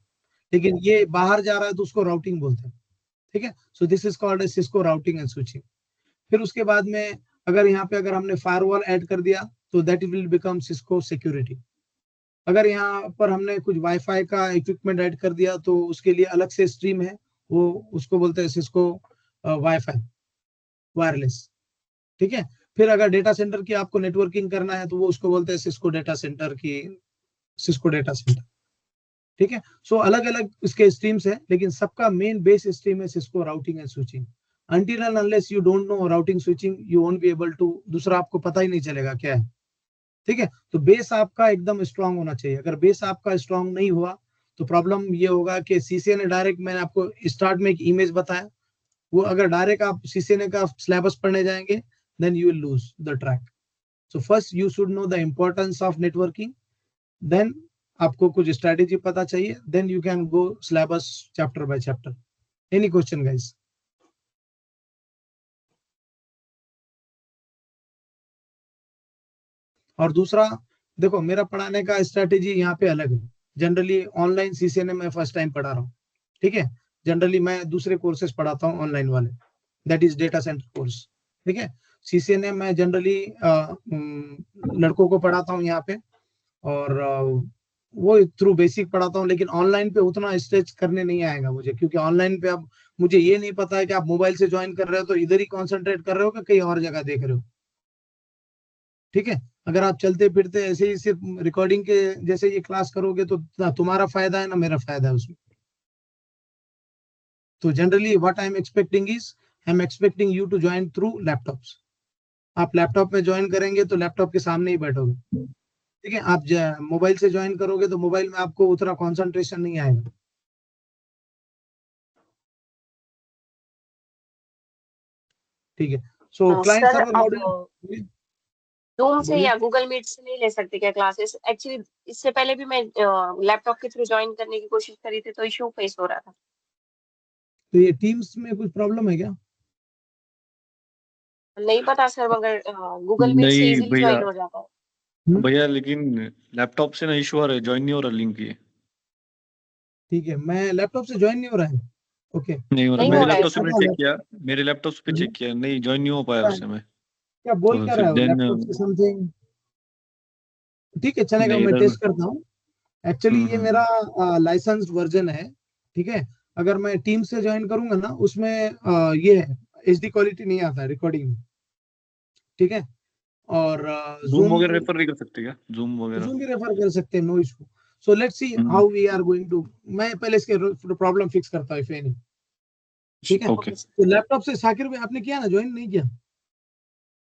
लेकिन ये बाहर जा रहा है तो उसको राउटिंग बोलते हैं। ठीक है, so this is called as Cisco routing and switching. फिर उसके बाद में अगर यहाँ पे अगर हमने फायरवॉल ऐड कर दिया तो that will become Cisco security. अगर यहाँ पर हमने कुछ वाईफाई का इक्विपमेंट ऐड कर दिया तो उसके लिए अलग से स्ट्रीम है, वो उसको बोलते हैं सिस्को वाईफाई वायरलेस। ठीक है, फिर अगर डेटा सेंटर की आपको नेटवर्किंग करना है तो वो उसको बोलते हैं सिस्को डेटा सेंटर की, सिस्को डेटा सेंटर। ठीक है, सो अलग अलग इसके स्ट्रीम्स है, लेकिन सबका मेन बेस स्ट्रीम है Cisco routing and switching. until and unless you don't know routing switching you won't be able to, दूसरा आपको पता ही नहीं चलेगा क्या है। ठीक है, तो बेस आपका एकदम स्ट्रांग होना चाहिए। अगर बेस आपका स्ट्रांग नहीं हुआ तो प्रॉब्लम ये होगा कि सीसीएनए डायरेक्ट, मैंने आपको स्टार्ट में एक इमेज बताया, वो अगर डायरेक्ट आप सीसीएनए का सिलेबस पढ़ने जाएंगे then you will lose the track. So first you should know the importance of networking, then आपको कुछ स्ट्रेटेजी पता चाहिए, then you can go syllabus chapter by chapter. Any question guys? और दूसरा देखो, मेरा पढ़ाने का स्ट्रेटेजी यहाँ पे अलग है। जनरली ऑनलाइन सीसीएनए में फर्स्ट टाइम पढ़ा रहा हूँ। ठीक है, जनरली मैं दूसरे कोर्सेज पढ़ाता हूँ ऑनलाइन वाले, that is data centre course. ठीक है, सीसीएनए मैं जनरली लड़कों को पढ़ाता हूँ यहाँ पे, और वो थ्रू बेसिक पढ़ाता हूँ, लेकिन ऑनलाइन पे उतना स्ट्रेच करने नहीं आएगा मुझे, क्योंकि ऑनलाइन पे अब मुझे ये नहीं पता है कि आप मोबाइल से ज्वाइन कर रहे हो तो इधर ही कॉन्सेंट्रेट कर रहे हो कि कहीं और जगह देख रहे हो। ठीक है, अगर आप चलते फिरते ऐसे ही सिर्फ रिकॉर्डिंग के जैसे ये क्लास करोगे तो ना तुम्हारा फायदा है ना मेरा फायदा है उसमें। तो generally what I am expecting is, I am expecting you to join through laptops. आप लैपटॉप में ज्वाइन करेंगे तो लैपटॉप के सामने ही बैठोगे। ठीक है, आप मोबाइल से ज्वाइन करोगे तो मोबाइल में आपको उतना कंसंट्रेशन नहीं आएगा। ठीक है, सो क्लाइंट सर सर्वर अब मॉड्यूल जूम से बोलिए। या गूगल मीट से नहीं ले सकते क्या क्लासेस? एक्चुअली इससे पहले भी मैं लैपटॉप के थ्रू ज्वाइन करने की कोशिश करी थी तो इशू फेस हो रहा था। तो ये टीम्स में कुछ प्रॉब्लम है क्या? नहीं पता सर, मगर गूगल मीट से नहीं इजीली भैया, ज्वाइन हो जाता है। भैया लेकिन लैपटॉप से ना इशू आ रहा है, ज्वाइन नहीं हो रहा लिंक ये। ठीक है, मैं लैपटॉप से ज्वाइन नहीं हो रहा है। ओके, नहीं हो रहा, नहीं मेरे हो रहा है लैपटॉप से सर। मैंने चेक किया, मेरे लैपटॉप पे चेक किया, नहीं ज्वाइन नहीं हो पाया उससे मैं। क्या बोल तो क्या फिर रहा हो, देन लैपटॉप से समथिंग? ठीक है, चलेगा, नहीं मैं इधर में। टेस्ट करता हूँ। एक्चुअली ये हम्म। मेरा लाइसेंस्ड वर्जन है। ठीक है, अगर मैं टीम से ज्वाइन करूंगा ना उसमें ये है, एचडी क्वालिटी नहीं आता है रिकॉर्डिंग में। ठीक है, और जूम जूम वगैरह रेफर नहीं कर सकते क्या, जूम वगैरह? जूम भी रेफर कर सकते हैं, no issue. So let's see hmm. How we are going to, मैं पहले इसके प्रॉब्लम फिक्स करता हूँ if any। ठीक है, ओके। Okay sir. तो लैपटॉप से साकिर भाई आपने किया ना, ज्वाइन नहीं किया?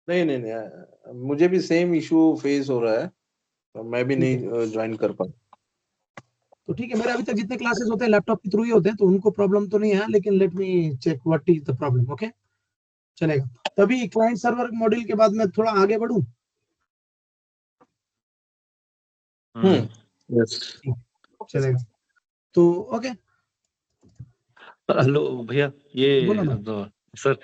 नहीं नहीं नहीं, मुझे भी सेम इशू फेस हो रहा है, तो मैं भी ठीक है, नहीं ज्वाइन कर पाया। तो ठीक है, मेरे अभी तक जितने क्लासेस होते हैं लैपटॉप के थ्रू ही होते हैं, तो उनको प्रॉब्लम तो नहीं है, लेकिन let me check what is the problem. Okay, चलेगा। तभी क्लाइंट सर्वर मॉड्यूल के बाद मैं थोड़ा आगे बढ़ूं। यस। Okay sir. चलेगा, तो ओके, हेलो भैया, बोलो ये ना। तो, सर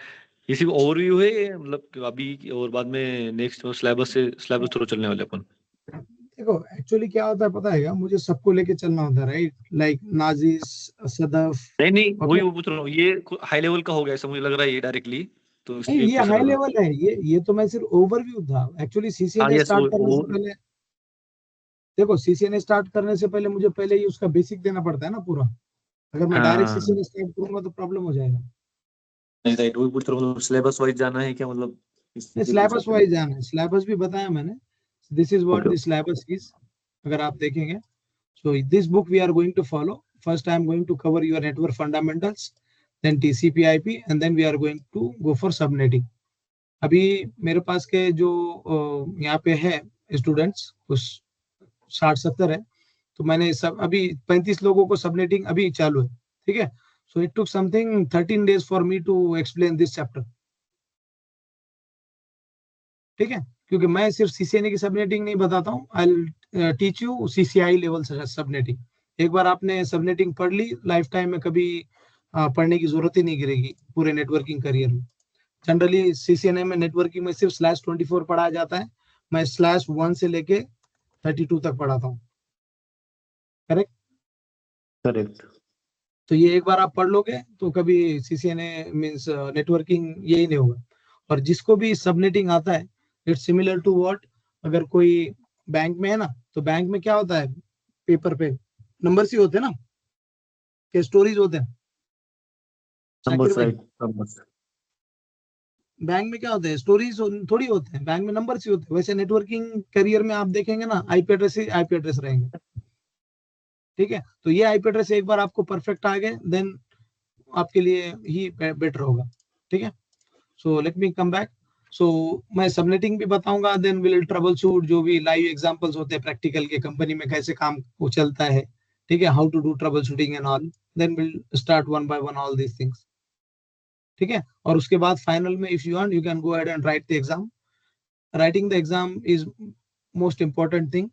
ये सिर्फ ओवरव्यू है ये, मतलब कि अभी और बाद में नेक्स्ट स्लैबस थ्रू चलने वाले अपन? देखो एक्चुअली क्या होता है पता है क्या, मुझे सबको लेके चलना होता है, राइट, लाइक नाजिस, सदफ। नहीं नहीं, ओके, वही वो पूछ रहा हूँ, ये हाई लेवल का हो गया ऐसा मुझे लग रहा है ये डायरेक्टली, तो नहीं इसलिए ये पूछ हाई रहा था। लेवल है, ये तो मैं सिर्फ ओवरव्यू था। एक्चुअली हाँ सीसीएनए यस, स्टार्ट करने वो से पहले, देखो सीसीएनए स्टार्ट करने से पहले मुझे पहले ही उसका बेसिक देना पड़ता है ना पूरा। अगर मैं डायरेक्ट हाँ। सीसीएनए स्टार्ट करूंगा तो प्रॉब्लम हो जाएगा। नहीं राइट, वही पूछ रहा हूँ, सिलेबस वाइज जाना है क्या, मतलब इसलिए पूछ रहा सिलेबस था मैं। वाइज जाना है, सिलेबस भी बताया मैंने, this is what okay. The syllabus is. अगर आप देखेंगे, so this book we are going to follow. First I am going to cover your network fundamentals, then TCP/IP, and then we are going to go for subnetting. अभी मेरे पास के जो यहाँ पे है स्टूडेंट्स कुछ 60-70 है, तो मैंने सब अभी 35 लोगों को सबनेटिंग अभी चालू है। ठीक है, so it took something 13 days for me to explain this chapter. ठीक है, क्योंकि मैं सिर्फ सीसीएनए की सबनेटिंग नहीं बताता हूँ, I teach you CCI level subnetting. एक बार आपने सबनेटिंग पढ़ ली, लाइफ टाइम में कभी पढ़ने की जरूरत ही नहीं गिरेगी पूरे नेटवर्किंग करियर में। जनरली सीसीएनए में नेटवर्किंग में सिर्फ /24 पढ़ाया जाता है, मैं /1 से लेके 32 तक पढ़ाता हूँ। Correct, correct. तो ये एक बार आप पढ़ लोगे तो कभी सीसीएनए मींस नेटवर्किंग यही नहीं होगा। और जिसको भी सबनेटिंग आता है, इट्स सिमिलर टू व्हाट, अगर कोई बैंक में है ना, तो बैंक में क्या होता है, पेपर पे नंबर्स ही होते हैं ना, के स्टोरीज होते हैं शाकिर नंबर्स, भाई। Right, numbers. बैंक में क्या होते हैं, स्टोरीज थोड़ी होते हैं, बैंक में नंबर्स ही होते हैं। वैसे नेटवर्किंग करियर में आप देखेंगे ना, आईपी एड्रेस ही आईपी एड्रेस रहेंगे। ठीक है, तो ये आईपी एड्रेस एक बार आपको परफेक्ट आ गए, देन आपके लिए ही बेटर होगा। ठीक है, so let me come back. सो मैं सबनेटिंग भी बताऊंगा, देन विल ट्रबल शूट, जो भी लाइव एग्जांपल्स होते हैं प्रैक्टिकल के, कंपनी में कैसे काम वो चलता है। ठीक है, how to do troubleshooting and all, then will start one by one all these things. ठीक है, और उसके बाद फाइनल में if you want you can go ahead and write the exam. Writing the exam is most important thing.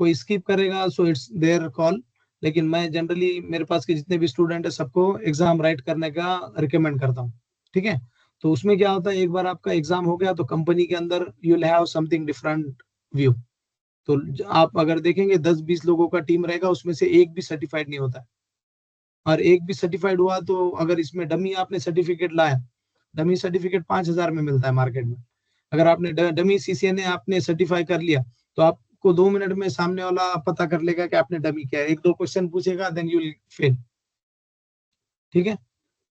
कोई स्किप करेगा so it's there call, लेकिन मैं जनरली मेरे पास के जितने भी स्टूडेंट है सबको एग्जाम राइट करने का रिकमेंड करता हूँ। ठीक है, तो उसमें क्या होता है, एक बार आपका एग्जाम हो गया तो कंपनी के अंदर you will have something different view. तो आप अगर देखेंगे 10-20 लोगों का टीम रहेगा, उसमें से एक भी सर्टिफाइड नहीं होता है। और एक भी सर्टिफाइड हुआ तो अगर इसमें डमी आपने सर्टिफिकेट लाया, डमी सर्टिफिकेट 5,000 में मिलता है मार्केट में। अगर आपने डमी सीसीएनए आपने सर्टिफाई कर लिया, तो आपको 2 मिनट में सामने वाला पता कर लेगा कि आपने डमी किया है। 1-2 क्वेश्चन पूछेगा, देन यू विल फेल। ठीक है,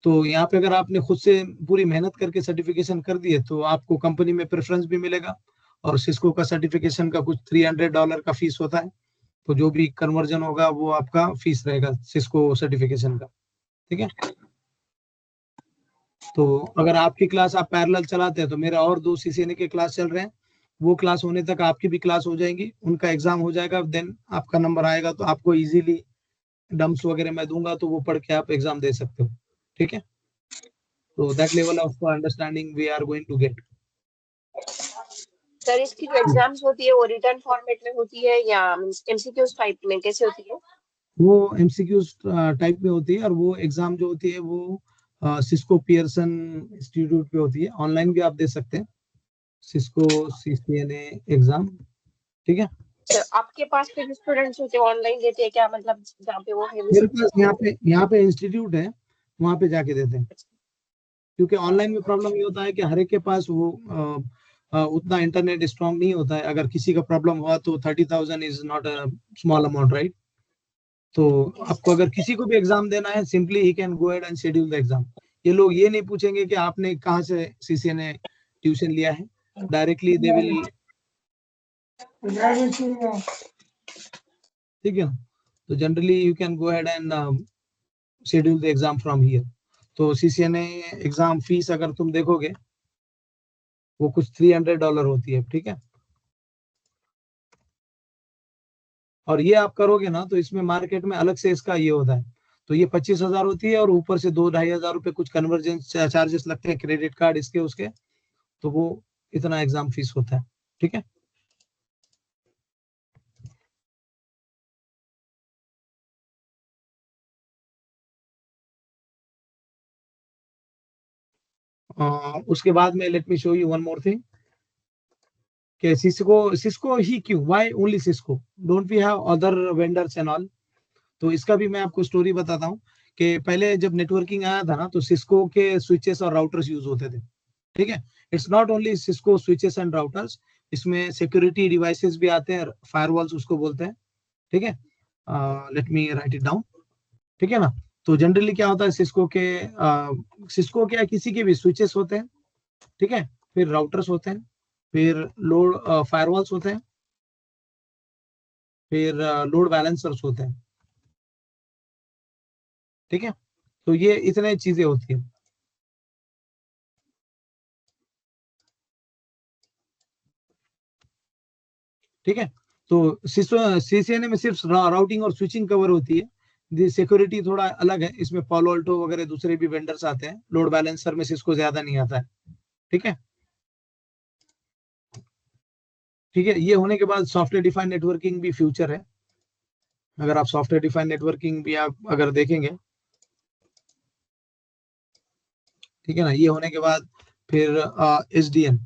तो यहाँ पे अगर आपने खुद से पूरी मेहनत करके सर्टिफिकेशन कर दिए तो आपको कंपनी में प्रेफरेंस भी मिलेगा। और सिस्को का सर्टिफिकेशन का कुछ $300 का फीस होता है, तो जो भी कन्वर्जन होगा वो आपका फीस रहेगा सिस्को सर्टिफिकेशन का। ठीक है, तो अगर आपकी क्लास आप पैरेलल चलाते हैं तो मेरा और 2 सीसीएनए के क्लास चल रहे हैं, वो क्लास होने तक आपकी भी क्लास हो जाएंगी, उनका एग्जाम हो जाएगा, देन आपका नंबर आएगा तो आपको इजीली डम्स वगैरह मैं दूंगा, तो वो पढ़ के आप एग्जाम दे सकते हो। ठीक है, तो that level of understanding we are going to get. Sir इसकी जो एग्जाम्स होती है वो रिटर्न फॉर्मेट में होती है या एमसीक्यूज टाइप में, कैसे होती है? वो एमसीक्यूज टाइप में होती है, और वो एग्जाम जो होती है वो सिस्को पियर्सन इंस्टीट्यूट पे होती है, ऑनलाइन भी आप दे सकते हैं सिस्को सीसीएनए एग्जाम। ठीक है, सर आपके पास के जो स्टूडेंट्स होते हैं ऑनलाइन देते हैं क्या, मतलब जहाँ पे वो है मेरे विजिट पास करते हैं? यहाँ पे इंस्टीट्यूट है, वहाँ पे जाके देते हैं। क्योंकि ऑनलाइन में प्रॉब्लम ये होता है कि हर एक के पास वो उतना इंटरनेट स्ट्रांग नहीं होता है। अगर किसी का प्रॉब्लम हुआ तो 30,000 is not a small amount, right. तो आपको अगर किसी को भी एग्जाम देना है, simply he can go ahead and schedule the exam. ये लोग ये नहीं पूछेंगे कि आपने कहाँ से सीसीएनए ट्यूशन लिया है, डायरेक्टली दे विल। ठीक है ना, तो generally you can go ahead and schedule the exam from here. तो सीसीएनए एग्जाम फीस अगर तुम देखोगे वो कुछ $300 होती है। ठीक है, और ये आप करोगे ना तो इसमें मार्केट में अलग से इसका ये होता है, तो ये 25,000 होती है, और ऊपर से 2-2,500 रुपए कुछ कन्वर्जन चार्जेस लगते हैं, क्रेडिट कार्ड इसके उसके, तो वो इतना एग्जाम फीस होता है। ठीक है, उसके बाद में let me show you one more thing कि सिस्को सिस्को ही क्यों, why only Cisco, don't we have other vendors and all. तो इसका भी मैं आपको स्टोरी बताता हूँ कि पहले जब नेटवर्किंग आया था ना, तो सिस्को के स्विचेस और राउटर्स यूज होते थे। ठीक है, it's not only Cisco switches and routers, इसमें सिक्योरिटी डिवाइसेस भी आते हैं, फायरवॉल्स उसको बोलते हैं। ठीक है, let me right it down. ठीक है ना, तो जनरली क्या होता है, सिस्को क्या किसी के भी स्विचेस होते हैं। ठीक है, फिर राउटर्स होते हैं, फिर लोड फायरवॉल्स होते हैं, फिर लोड बैलेंसर्स होते हैं। ठीक है, तो ये इतने चीजें होती है। ठीक है, तो सीसीएनए में सिर्फ राउटिंग और स्विचिंग कवर होती है, सिक्योरिटी थोड़ा अलग है, इसमें पालो अल्टो वगैरह दूसरे भी वेंडर्स आते हैं, लोड बैलेंसर में सिस्को ज्यादा नहीं आता है। ठीक है, ठीक है, ये होने के बाद सॉफ्टवेयर डिफाइंड नेटवर्किंग भी फ्यूचर है। अगर आप सॉफ्टवेयर डिफाइंड नेटवर्किंग भी आप अगर देखेंगे, ठीक है ना, ये होने के बाद फिर एसडीएन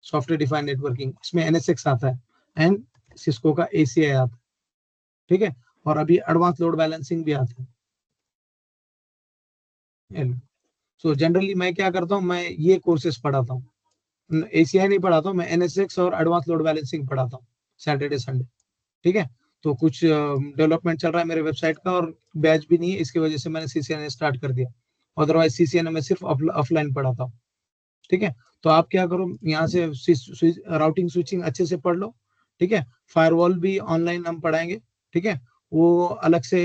सॉफ्टवेयर डिफाइंड नेटवर्किंग, इसमें एनएसएक्स आता है एंड सिस्को का एसीआई आता है। ठीक है, और अभी एडवांस लोड बैलेंसिंग भी आता है। सो जनरली मैं क्या करता हूँ, मैं ये कोर्सेस पढ़ाता हूँ, ACI नहीं पढ़ाता हूँ, मैं NSX और एडवांस लोड बैलेंसिंग पढ़ाता हूँ सैटरडे संडे। ठीक है, तो कुछ डेवलपमेंट चल रहा है मेरे वेबसाइट का और बैच भी नहीं है, इसकी वजह से मैंने CCNA स्टार्ट कर दिया। अदरवाइज CCNA में सिर्फ ऑफलाइन पढ़ाता हूँ। ठीक है, तो आप क्या करो, यहाँ से राउटिंग स्विचिंग अच्छे से पढ़ लो। ठीक है, फायरवॉल भी ऑनलाइन हम पढ़ाएंगे। ठीक है, वो अलग से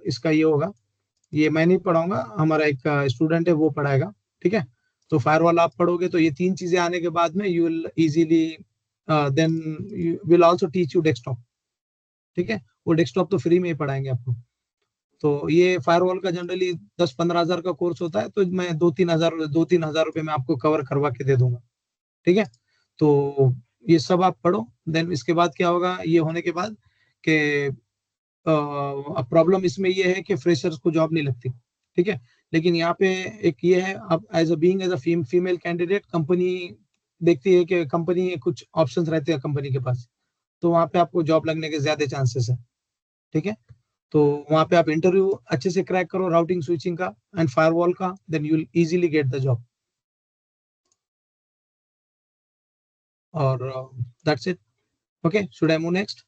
इसका ये होगा, ये मैं नहीं पढ़ाऊंगा, हमारा एक स्टूडेंट है वो पढ़ाएगा। ठीक है, तो फायरवॉल आप पढ़ोगे तो ये 3 चीजें आने के बाद में you will easily then will also teach you desktop. ठीक है, वो डेस्कटॉप तो फ्री में ही पढ़ाएंगे आपको। तो ये फायरवॉल का जनरली 10-15 हजार का कोर्स होता है, तो मैं 2-3 हजार रुपए में आपको कवर करवा के दे दूंगा। ठीक है, तो ये सब आप पढ़ो, देन इसके बाद क्या होगा, ये होने के बाद कि प्रॉब्लम इसमें ये है कि फ्रेशर्स को जॉब नहीं लगती। ठीक है, लेकिन यहाँ पे एक ये है, अब as a being as a female candidate, company देखती है कि कंपनी कुछ ऑप्शंस रहते हैं कंपनी के पास, तो वहाँ पे आपको जॉब लगने के ज्यादा चांसेस है। ठीक है, तो वहाँ पे आप इंटरव्यू अच्छे से क्रैक करो राउटिंग स्विचिंग का एंड फायरवॉल का, then you will easily get the job. और that's it. Okay, should I move next?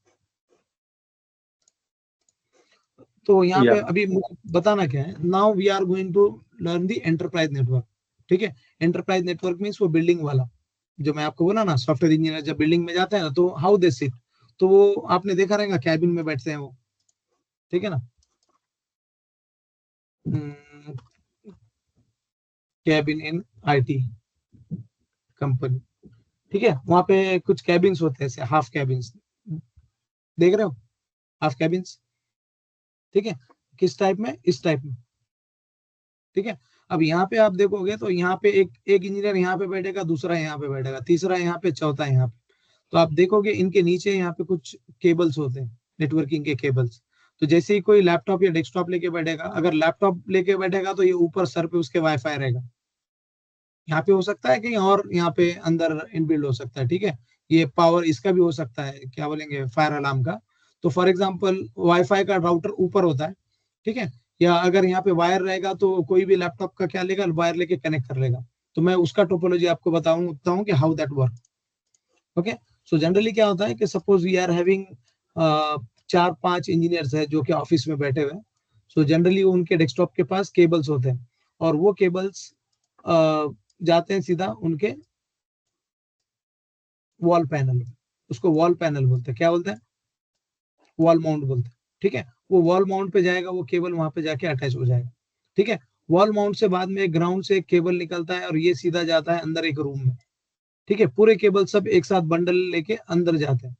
तो यहाँ पे Yeah. अभी मुझे बताना क्या है, now we are going to learn the enterprise network. ठीक है, एंटरप्राइज नेटवर्क मीन्स वो बिल्डिंग वाला, जो मैं आपको बोला ना, सॉफ्टवेयर इंजीनियर जब बिल्डिंग में जाते हैं ना, तो हाउ दे सिट, तो वो आपने देखा रहेगा कैबिन में बैठते हैं वो। ठीक है ना, कैबिन इन IT कंपनी। ठीक है, वहां पे कुछ कैबिन्स होते हैं, हाफ कैबिन्स, देख रहे हो, हाफ कैबिन्स। ठीक है, किस टाइप में, इस टाइप में। ठीक है, अब यहाँ पे आप देखोगे तो यहाँ पे एक इंजीनियर यहाँ पे बैठेगा, दूसरा यहाँ पे बैठेगा, तीसरा यहाँ पे, चौथा यहाँ पे। तो आप देखोगे इनके नीचे यहाँ पे कुछ केबल्स होते हैं, नेटवर्किंग के केबल्स। तो जैसे ही कोई लैपटॉप या डेस्कटॉप लेके बैठेगा, अगर लैपटॉप लेके बैठेगा तो ये ऊपर सर पे उसके वाईफाई रहेगा। यहाँ पे हो सकता है कहीं और, यहाँ पे अंदर इनबिल्ड हो सकता है। ठीक है, ये पावर इसका भी हो सकता है, क्या बोलेंगे, फायर अलार्म का। तो फॉर एग्जांपल वाईफाई का राउटर ऊपर होता है। ठीक है, या अगर यहाँ पे वायर रहेगा तो कोई भी लैपटॉप का क्या लेगा, वायर लेके कनेक्ट कर लेगा। तो मैं उसका टोपोलॉजी आपको बताता हूँ कि how that work. Okay, so generally क्या होता है कि suppose we are having 4-5 engineers है जो कि ऑफिस में बैठे हुए हैं। सो जनरली उनके डेस्कटॉप के पास केबल्स होते हैं, और वो केबल्स जाते हैं सीधा उनके वॉल पैनल, उसको वॉल पैनल बोलते हैं, क्या बोलते हैं, वॉल माउंट बोलते हैं। ठीक है, वो वॉल माउंट पे जाएगा, वो केबल वहां पे जाके अटैच हो जाएगा। ठीक है, वॉल माउंट से बाद में ग्राउंड से एक केबल निकलता है और ये सीधा जाता है अंदर एक रूम में। ठीक है, पूरे केबल सब एक साथ बंडल लेके अंदर जाते हैं,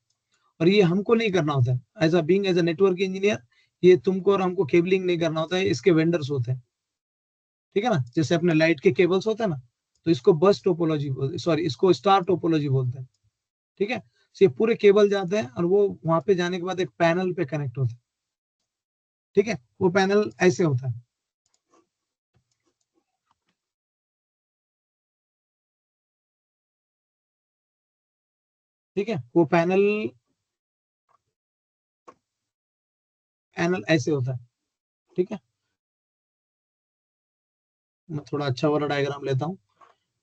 और ये हमको नहीं करना होता है as a being as a network engineer. ये तुमको और हमको केबलिंग नहीं करना होता है, इसके वेंडर्स होते हैं। ठीक है ना, जैसे अपने लाइट के केबल्स होते हैं ना, तो इसको बस टोपोलॉजी, सॉरी, इसको स्टार टोपोलॉजी बोलते हैं। ठीक है, तो ये पूरे केबल जाते हैं और वो वहां पे जाने के बाद एक पैनल पे कनेक्ट होते हैं। ठीक है, वो पैनल ऐसे होता है। ठीक है, वो पैनल पैनल ऐसे होता है। ठीक है, मैं थोड़ा अच्छा वाला डायग्राम लेता हूँ,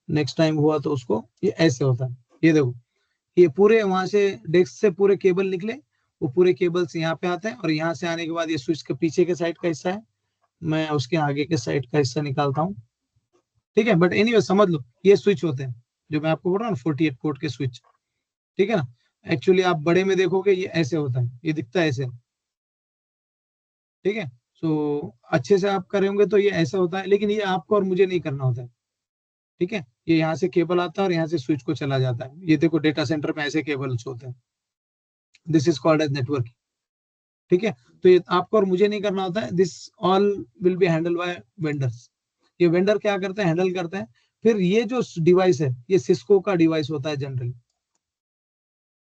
नेक्स्ट टाइम हुआ तो उसको, ये ऐसे होता है। ये देखो, ये पूरे वहां से डेस्क से पूरे केबल निकले, वो पूरे केबल्स यहाँ पे आते हैं, और यहाँ से आने के बाद ये स्विच के पीछे के साइड का हिस्सा है, मैं उसके आगे के साइड का हिस्सा निकालता हूँ। ठीक है, बट एनीवे समझ लो, ये स्विच होते हैं जो मैं आपको बोल रहा हूँ 48 पोर्ट के स्विच। ठीक है ना, एक्चुअली आप बड़े में देखोगे ये ऐसे होता है, ये दिखता है ऐसे। ठीक है, सो अच्छे से आप करेंगे तो ये ऐसा होता है, लेकिन ये आपको और मुझे नहीं करना होता है। ठीक है, ये यहाँ से केबल आता है और यहाँ से स्विच को चला जाता है। ये देखो डेटा सेंटर में ऐसे केबल्स होते हैं, this is called as network. ठीक है, तो ये आपको और मुझे नहीं करना होता है, this all will be handle bye vendors. ये वेंडर क्या करते हैं, हैंडल करते हैं। फिर ये जो डिवाइस है, ये सिस्को का डिवाइस होता है जनरली।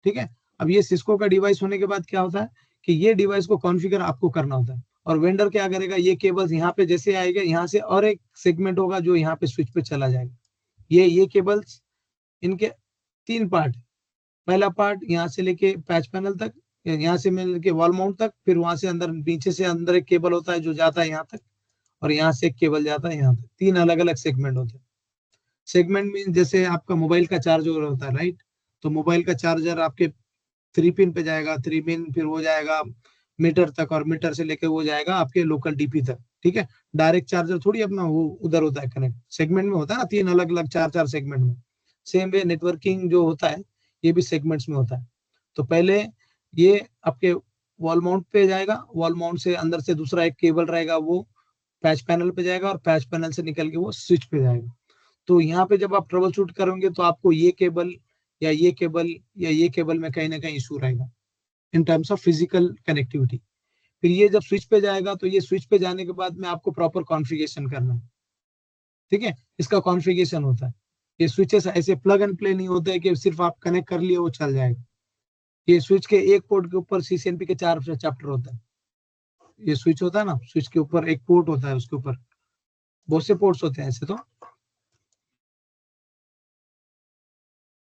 ठीक है, अब ये सिस्को का डिवाइस होने के बाद क्या होता है कि ये डिवाइस को कॉन्फ़िगर आपको करना होता है, और वेंडर क्या करेगा, ये केबल्स यहाँ पे जैसे आएगा, यहाँ से और एक सेगमेंट होगा जो यहाँ पे स्विच पे चला जाएगा। ये केबल्स, इनके 3 पार्ट। पहला पार्ट यहाँ से लेके पैच पैनल तक, यहाँ से लेके वॉल माउंट तक, फिर वहां से अंदर नीचे से अंदर एक केबल होता है जो जाता है यहाँ तक, और यहाँ से एक केबल जाता है यहाँ तक। 3 अलग अलग सेगमेंट होते हैं। सेगमेंट में जैसे आपका मोबाइल का चार्जर होता है, राइट? तो मोबाइल का चार्जर आपके 3 पिन पे जाएगा, 3 पिन फिर वो जाएगा मीटर तक, और मीटर से लेके वो जाएगा आपके लोकल डीपी तक, ठीक है? डायरेक्ट चार्जर थोड़ी अपना वो उधर होता है कनेक्ट, सेगमेंट में होता है ना, 3 अलग अलग 4 सेगमेंट में। सेम वे नेटवर्किंग जो होता है ये भी सेगमेंट्स में होता है। तो पहले ये आपके वॉल माउंट पे जाएगा, वॉल माउंट से अंदर से दूसरा एक केबल रहेगा, वो पैच पैनल पे जाएगा, और पैच पैनल से निकल के वो स्विच पे जाएगा। तो यहाँ पे जब आप ट्रबल शूट करोगे तो आपको ये केबल या ये केबल या ये केबल में कहीं ना कहीं इशू रहेगा in terms of physical connectivity. फिर ये जब स्विच पे जाएगा तो ये स्विच पे जाने के बाद में आपको प्रॉपर कॉन्फ़िगरेशन करना है, ठीक है? इसका कॉन्फ़िगरेशन होता है। ये स्विचेस ऐसे प्लग एंड प्ले नहीं होते हैं कि सिर्फ आप कनेक्ट कर लिए वो चल जाएगा। ये स्विच के एक पोर्ट के ऊपर सीसीएनपी के 4 चैप्टर होता है। ये स्विच होता है ना, स्विच के ऊपर एक पोर्ट होता है, उसके ऊपर बहुत से पोर्ट्स होते हैं ऐसे। तो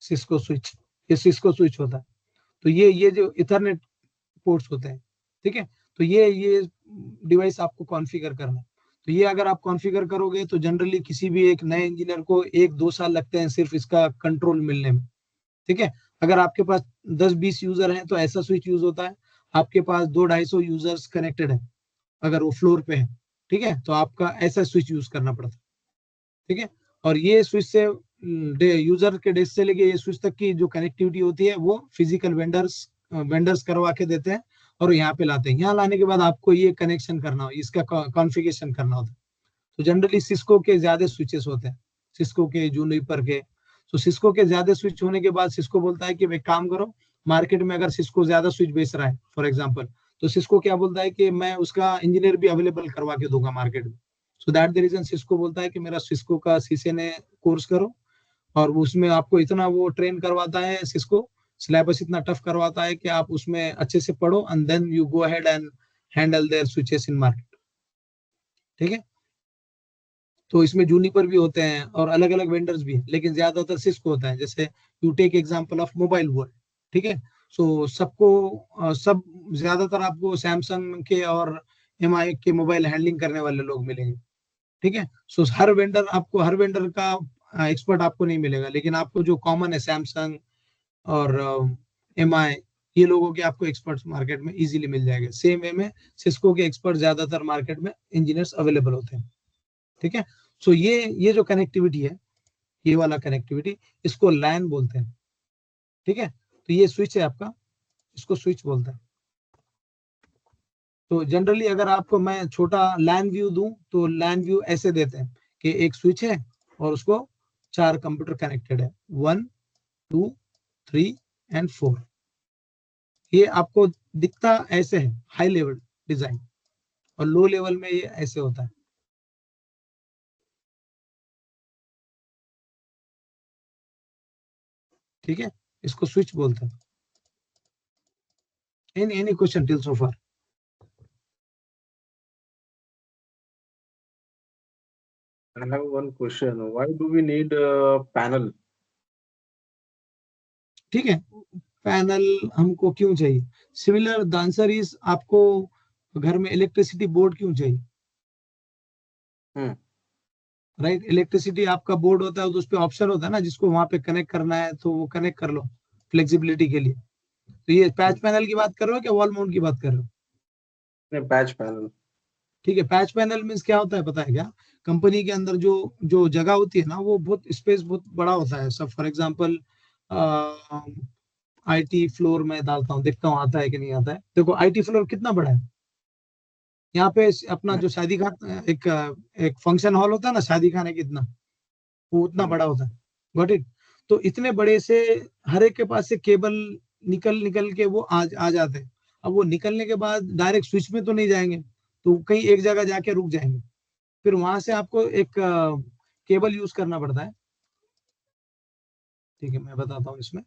सिस्को स्विच, ये सिस्को स्विच होता है। तो ये जो इथरनेट पोर्ट्स होते हैं, ठीक है? तो ये डिवाइस आपको कॉन्फ़िगर करना है। तो ये अगर आप कॉन्फ़िगर करोगे तो जनरली किसी भी एक नए इंजीनियर को 1-2 साल लगते हैं सिर्फ इसका कंट्रोल मिलने में, ठीक है? अगर आपके पास 10-20 यूजर हैं तो ऐसा स्विच यूज होता है। आपके पास 200-250 यूजर्स कनेक्टेड है, अगर वो फ्लोर पे है, ठीक है? तो आपका ऐसा स्विच यूज करना पड़ता है, ठीक है? और ये स्विच से यूजर के डेस्क से लेके ये स्विच तक की जो कनेक्टिविटी होती है वो फिजिकल वेंडर्स करवा के देते हैं और यहाँ पे लाते हैं। यहाँ लाने के बाद आपको ये कनेक्शन करना हो, इसका कॉन्फ़िगरेशन करना होता है। तो जनरली सिस्को के ज्यादा स्विचेस होते हैं, सिस्को के, जूनिपर के। तो सिस्को के ज्यादा स्विच होने के बाद सिस्को बोलता है कि भाई काम करो, मार्केट में अगर सिस्को ज्यादा स्विच बेच रहा है फॉर एग्जांपल, तो सिस्को क्या बोलता है कि मैं उसका इंजीनियर भी अवेलेबल करवा के दूंगा मार्केट में। So that the reason Cisco बोलता है कि मेरा सिस्को का सीसीएनए कोर्स करो, और उसमें आपको इतना वो ट्रेन करवाता है, सिस्को सिलेबस इतना टफ करवाता है कि आप उसमें अच्छे से पढ़ो and then you go ahead and handle their switches in market, ठीक है? तो इसमें जूनिपर भी होते हैं और अलग अलग वेंडर्स भी हैं, लेकिन ज्यादातर सिस्को होता है। जैसे you take example of mobile world, ठीक है? सो सबको सब ज्यादातर आपको सैमसंग के और एमआई के मोबाइल हैंडलिंग करने वाले लोग मिलेंगे, ठीक है? सो हर वेंडर का एक्सपर्ट आपको नहीं मिलेगा, लेकिन आपको जो कॉमन है सैमसंग और एमआई, ये लोगों के आपको एक्सपर्ट्स मार्केट में इजीली मिल जाएंगे। सेम वे में सिस्को के एक्सपर्ट ज्यादातर मार्केट में इंजीनियर्स अवेलेबल होते हैं, ठीक है? सो ये जो कनेक्टिविटी है, ये वाला कनेक्टिविटी, इसको लैन बोलते हैं, ठीक है? तो ये स्विच है आपका, इसको स्विच बोलते हैं। तो जनरली अगर आपको मैं छोटा लैन व्यू दूं तो लैन व्यू ऐसे देते हैं कि एक स्विच है और उसको 4 कंप्यूटर कनेक्टेड है, 1 2 3 एंड 4। ये आपको दिखता ऐसे है हाई लेवल डिजाइन, और लो लेवल में ये ऐसे होता है, ठीक है? इसको स्विच बोलते हैं। Any question till so far? I have one question. Why do we need a panel? ठीक है, पैनल हमको क्यों चाहिए? सिमिलर द आंसर इज, आपको घर में इलेक्ट्रिसिटी बोर्ड क्यों चाहिए? हम्म राइट, इलेक्ट्रिसिटी आपका बोर्ड होता है तो उस पर ऑप्शन होता है ना, जिसको वहां पे कनेक्ट करना है तो वो कनेक्ट कर लो फ्लेक्सिबिलिटी के लिए। तो ये पैच पैनल की बात कर रहे हो क्या वॉल माउंट की बात कर रहे हो? Patch panel. ठीक है, पैच पैनल मीन्स क्या होता है पता है क्या? कंपनी के अंदर जो जो जगह होती है ना, वो बहुत स्पेस बहुत बड़ा होता है। सब फॉर एग्जांपल आईटी फ्लोर में डालता हूँ, देखता हूँ आता है कि नहीं आता है। देखो आईटी फ्लोर कितना बड़ा है। यहाँ पे अपना जो शादी खाना, एक फंक्शन हॉल होता है ना शादी खाने की, इतना वो उतना बड़ा होता है। Got it? तो इतने बड़े से हर एक के पास से केबल निकल निकल के वो आ जाते हैं। अब वो निकलने के बाद डायरेक्ट स्विच में तो नहीं जाएंगे, तो कहीं एक जगह जाके रुक जाएंगे। फिर वहां से आपको एक केबल यूज करना पड़ता है, ठीक है? मैं बताता हूँ इसमें,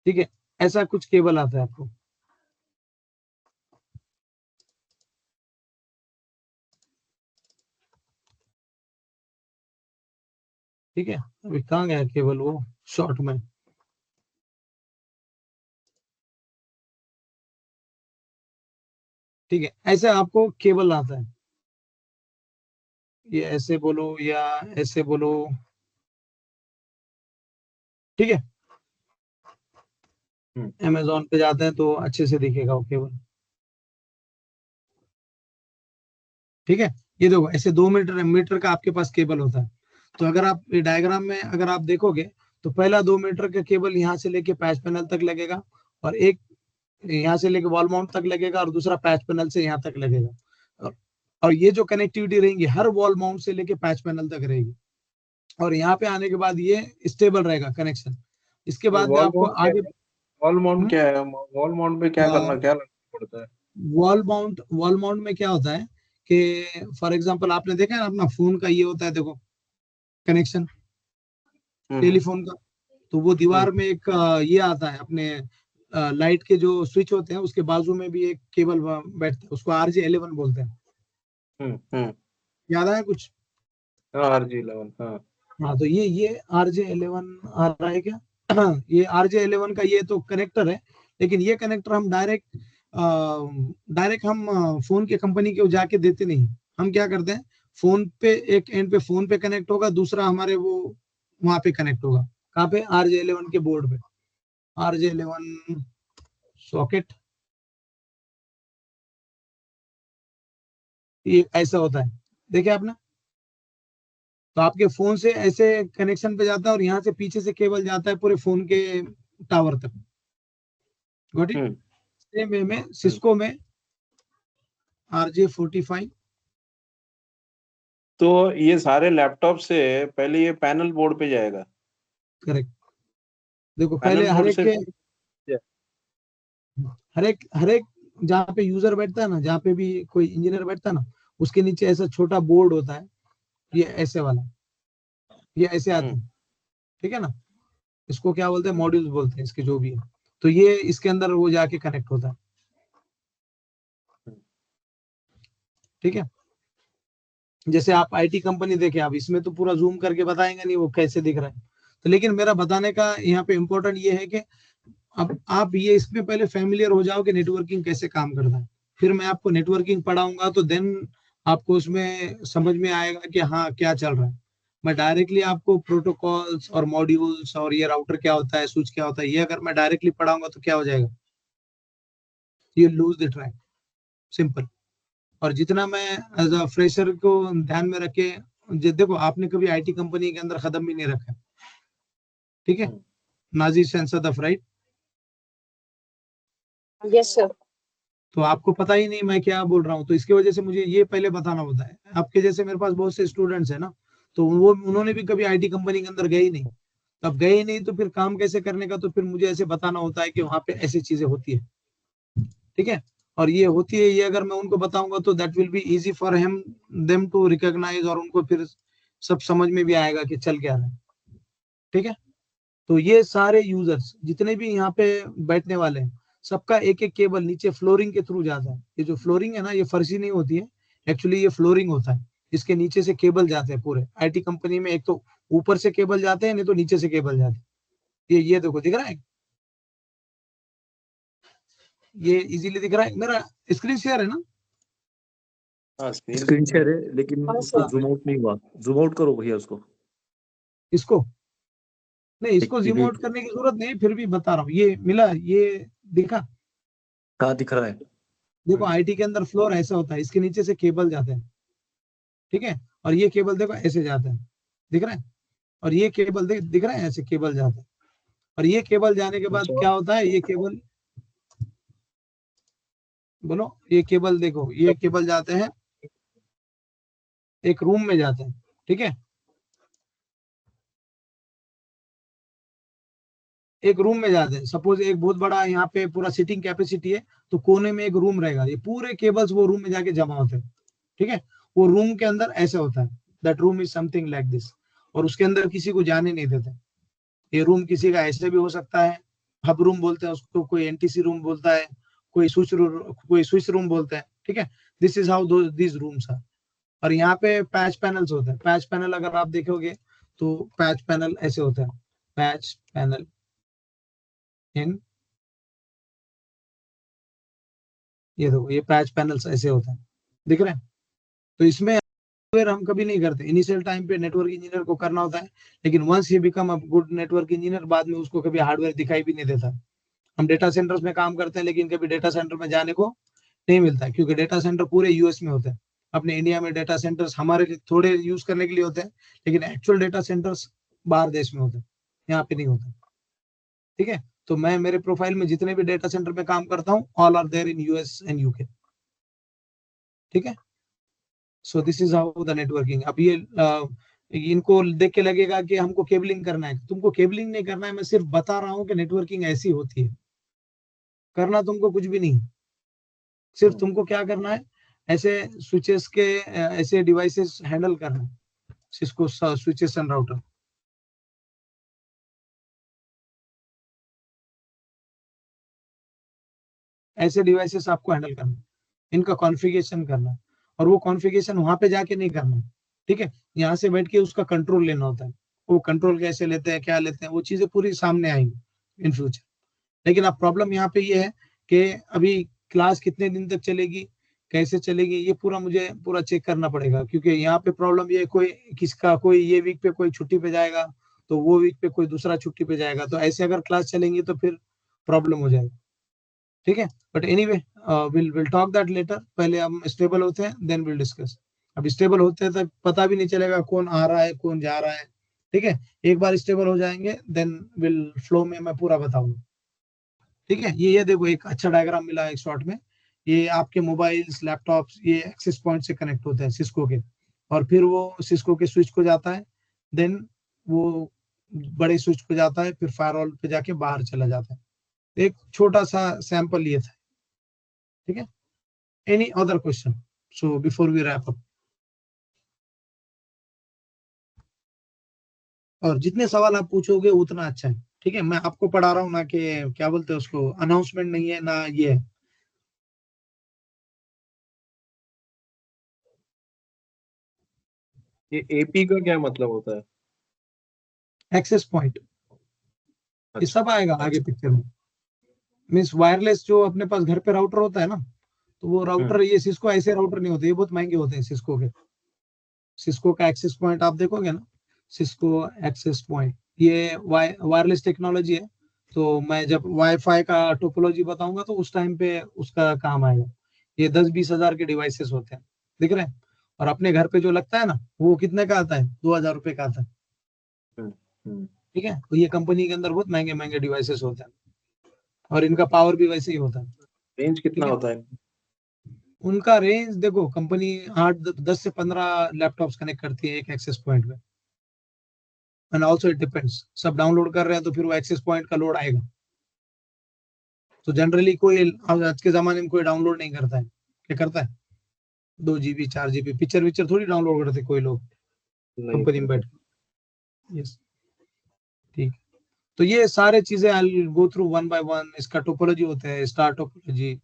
ठीक है? ऐसा कुछ केबल आता है आपको, ठीक है? अभी कहाँ गया केबल वो शॉर्ट में? ठीक है, ऐसे आपको केबल आता है, ये ऐसे बोलो या ऐसे बोलो, ठीक है। अमेजोन पे जाते हैं तो अच्छे से दिखेगा वो केबल, ठीक है। ये देखो ऐसे 2 मीटर मीटर का आपके पास केबल होता है। तो अगर आप ये डायग्राम में अगर आप देखोगे तो पहला 2 मीटर का केबल यहाँ से लेके पैच पैनल तक लगेगा, और एक यहाँ से लेके वॉल माउंट तक लगेगा, और दूसरा पैच पैनल से यहाँ तक लगेगा। और ये जो कनेक्टिविटी रहेगी हर वॉल माउंट से लेके पैच पैनल तक रहेगी, और यहाँ पे आने के बाद ये स्टेबल रहेगा कनेक्शन। इसके तो बाद आपको आगे वॉल माउंट क्या है? वॉल माउंट में क्या करना, क्या लगना पड़ता है? वॉल माउंट में क्या होता है कि फॉर एग्जांपल आपने देखा है ना, अपना फोन का ये होता है देखो कनेक्शन टेलीफोन का, तो वो दीवार में एक ये आता है अपने लाइट के जो स्विच होते हैं उसके बाजू में भी एक केबल बैठता है, उसको RJ11 बोलते हैं। याद आया कुछ? RJ11, हाँ। हाँ, तो ये RJ11 आ रहा है क्या? ये RJ11 का ये तो कनेक्टर है, लेकिन ये कनेक्टर हम डायरेक्ट हम फोन के कंपनी को जाके देते नहीं। हम क्या करते हैं, फोन पे एक एंड पे फोन पे कनेक्ट होगा, दूसरा हमारे वो वहां पे कनेक्ट होगा, कहाँ पे? RJ11 के बोर्ड पे, RJ11 सॉकेट, ये ऐसा होता है, देखिए आपने। तो आपके फोन से ऐसे कनेक्शन पे जाता है, और यहाँ से पीछे से केबल जाता है पूरे फोन के टावर तक। Got it? सेम वे में सिस्को में RJ45। तो ये सारे लैपटॉप से पहले ये पैनल बोर्ड पे जाएगा? करेक्ट। देखो पैनल पहले बोर्ड से हर एक जहाँ पे यूजर बैठता है ना, जहाँ पे भी कोई इंजीनियर बैठता है ना, उसके नीचे ऐसा छोटा बोर्ड होता है, ये ऐसे वाला, ये ऐसे आता है, ठीक है ना। इसको क्या बोलते हैं? मॉड्यूल्स बोलते हैं इसके, जो भी है। तो ये इसके अंदर वो जाके कनेक्ट होता है, ठीक है। जैसे आप IT कंपनी देखे, आप इसमें तो पूरा जूम करके बताएंगे नहीं वो कैसे दिख रहा है, तो लेकिन मेरा बताने का यहाँ पे इम्पोर्टेंट ये है कि अब आप ये इसमें पहले फैमिलियर हो जाओ कि नेटवर्किंग कैसे काम करता है, फिर मैं आपको नेटवर्किंग पढ़ाऊंगा, तो देन आपको उसमें समझ में आएगा कि हाँ क्या चल रहा है। मैं डायरेक्टली आपको प्रोटोकॉल्स और मॉड्यूल्स और ये राउटर क्या होता है, स्विच क्या होता है, ये अगर मैं डायरेक्टली पढ़ाऊंगा तो क्या हो जाएगा, ये लूज द ट्रैक, सिंपल। और जितना मैं एज अ फ्रेशर को ध्यान में रखे, देखो आपने कभी IT कंपनी के अंदर कदम भी नहीं रखा, ठीक है, Nazi sense of right, yes sir. तो आपको पता ही नहीं मैं क्या बोल रहा हूँ, तो इसकी वजह से मुझे ये पहले बताना होता है। आपके जैसे मेरे पास बहुत से स्टूडेंट्स हैं ना, तो वो उन्होंने भी कभी IT कंपनी के अंदर गए ही नहीं, अब गए ही नहीं तो फिर काम कैसे करने का, तो फिर मुझे ऐसे बताना होता है कि वहां पे ऐसी चीजें होती है, ठीक है। और ये होती है, ये अगर मैं उनको बताऊंगा तो that will be easy for him them to recognise, और उनको फिर सब समझ में भी आएगा कि चल क्या रहा है, ठीक है। तो ये सारे यूजर्स जितने भी यहाँ पे बैठने वाले हैं, सबका एक एक केबल नीचे फ्लोरिंग के थ्रू जाता है। ये जो फ्लोरिंग है ना, ये फर्शी नहीं होती है, एक्चुअली ये फ्लोरिंग होता है। इसके नीचे से केबल जाते हैं पूरे IT कंपनी में, एक तो ऊपर से केबल जाते हैं, नहीं तो नीचे से केबल जाते हैं। ये देखो दिख रहा है, ये इजीली दिख रहा है, मेरा स्क्रीन शेयर है ना? स्क्रीन शेयर है, लेकिन हाँ उसको सर। जूम आउट नहीं हुआ। जूम आउट करो भैया उसको। इसको नहीं, एक इसको जूम टीवी आउट करने की जरूरत नहीं, फिर भी बता रहा हूँ, ये मिला, ये दिखा। कहाँ दिख रहा है? देखो IT के अंदर फ्लोर ऐसा होता है, इसके नीचे से केबल जाते हैं, ठीक है। और ये केबल देखो ऐसे जाता है, दिख रहा है। और ये केबल दिख रहा है, ऐसे केबल जाता है। और ये केबल जाने के बाद क्या होता है, ये केबल बोलो, ये केबल देखो, ये केबल जाते हैं एक रूम में जाते हैं, ठीक है। एक रूम में जाते हैं, सपोज एक बहुत बड़ा यहाँ पे पूरा सीटिंग कैपेसिटी है, तो कोने में एक रूम रहेगा, ये पूरे केबल्स वो रूम में जाके जमा होते हैं, ठीक है। वो रूम के अंदर ऐसे होता है, that room is something like this, और उसके अंदर किसी को जाने नहीं देते। ये रूम किसी का ऐसे भी हो सकता है, हब रूम बोलते हैं उसको, कोई NTC रूम बोलता है, कोई स्विच रूम बोलता है, ठीक है। This is how this rooms are. और यहाँ पे पैच पैनल्स होते हैं। पैच पैनल अगर आप देखोगे तो पैच पैनल ऐसे होता है, पैच पैनल इन ये देखो ये पैच पैनल्स ऐसे होते हैं, दिख रहे हैं। तो इसमें हार्डवेयर हम कभी नहीं करते, इनिशियल टाइम पे नेटवर्क इंजीनियर को करना होता है, लेकिन once he become a good network engineer बाद में उसको कभी हार्डवेयर दिखाई भी नहीं देता। हम डेटा सेंटर्स में काम करते हैं लेकिन कभी डेटा सेंटर में जाने को नहीं मिलता, क्योंकि डेटा सेंटर पूरे यूएस में होते हैं। अपने इंडिया में डेटा सेंटर्स हमारे लिए थोड़े यूज करने के लिए होते हैं, लेकिन एक्चुअल डेटा सेंटर्स बाहर देश में होते हैं, यहाँ पे नहीं होते। ठीक है, तो मैं मेरे प्रोफाइल में जितने भी डेटा सेंटर में काम करता हूँ all are there in US and UK. ठीक है, so this is how the networking. अब ये इनको देख के लगेगा कि हमको केबलिंग करना है, तुमको केबलिंग नहीं करना है, मैं सिर्फ बता रहा हूँ कि नेटवर्किंग ऐसी होती है, करना तुमको कुछ भी नहीं, सिर्फ तुमको क्या करना है, ऐसे स्विचेस के ऐसे डिवाइसेस हैंडल करना है, सिस्को स्विचेस एंड राउटर। ऐसे डिवाइसेस आपको हैंडल करना है, इनका कॉन्फ़िगरेशन करना है, और वो कॉन्फ़िगरेशन वहां पे जाके नहीं करना है। ठीक है, यहाँ से बैठ के उसका कंट्रोल लेना होता है, वो कंट्रोल कैसे लेते हैं, क्या लेते हैं, वो चीजें पूरी सामने आएंगी इन फ्यूचर। लेकिन अब प्रॉब्लम यहाँ पे ये है कि अभी क्लास कितने दिन तक चलेगी, कैसे चलेगी, ये पूरा मुझे पूरा चेक करना पड़ेगा, क्योंकि यहाँ पे प्रॉब्लम ये कोई किसका कोई ये वीक पे कोई छुट्टी पे जाएगा तो वो वीक पे कोई दूसरा छुट्टी पे जाएगा, तो ऐसे अगर क्लास चलेंगी तो फिर प्रॉब्लम हो जाएगी। ठीक है, but anyway will talk that later, पहले हम स्टेबल होते हैं देन विल डिस्कस। अब स्टेबल होते हैं तब पता भी नहीं चलेगा कौन आ रहा है कौन जा रहा है। ठीक है, एक बार स्टेबल हो जाएंगे देन विल फ्लो में मैं पूरा बताऊंगा। ठीक है, ये देखो एक अच्छा डायग्राम मिला है एक शॉर्ट में, ये आपके मोबाइल्स लैपटॉप्स ये एक्सेस पॉइंट से कनेक्ट होते हैं सिस्को के, और फिर वो सिस्को के स्विच को जाता है, देन वो बड़े स्विच को जाता है, फिर फायरवॉल पे जाके बाहर चला जाता है। एक छोटा सा सैंपल ये था। ठीक है, any other question so before we wrap up? और जितने सवाल आप पूछोगे उतना अच्छा है। ठीक है, मैं आपको पढ़ा रहा हूँ ना कि क्या बोलते हैं उसको, अनाउंसमेंट नहीं है ना ये है। ये एपी का क्या मतलब होता है? एक्सेस पॉइंट, ये अच्छा सब आएगा आगे पिक्चर में। मीन्स वायरलेस जो अपने पास घर पे राउटर होता है ना, तो वो राउटर, ये सिस्को ऐसे राउटर नहीं होते, ये बहुत महंगे होते हैं सिस्को के। सिस्को का एक्सेस पॉइंट आप देखोगे ना, सिस्को एक्सेस पॉइंट, ये वायरलेस टेक्नोलॉजी है। तो मैं जब वाईफाई का टोपोलॉजी बताऊंगा तो उस टाइम पे उसका काम आएगा। ये 10-20 हजार के डिवाइसेस होते हैं, दिख रहे हैं। और अपने घर पे जो लगता है ना वो कितने का आता है, 2000 रुपए का आता है। ठीक है, तो ये कंपनी के अंदर बहुत महंगे महंगे डिवाइसेस होते हैं, और इनका पावर भी वैसे ही होता है। रेंज ठीक कितना है, होता है? उनका रेंज देखो, कंपनी 8-10 से 15 लैपटॉप्स कनेक्ट करती है एक एक्सेस पॉइंट में, एंड ऑल्सो इट डिपेंड्स, सब डाउनलोड कर रहे हैं तो फिर वो एक्सेस पॉइंट का लोड आएगा। तो जनरली कोई आज के जमाने में कोई डाउनलोड नहीं करता है, क्या करता है, 2 GB 4 GB पिक्चर विक्चर थोड़ी डाउनलोड करते कोई लोग नहीं कंपनी में करते। बैठ के। यस, ठीक। तो ये सारे चीजें I go through one by one. इसका टोपोलॉजी होता है, star topology,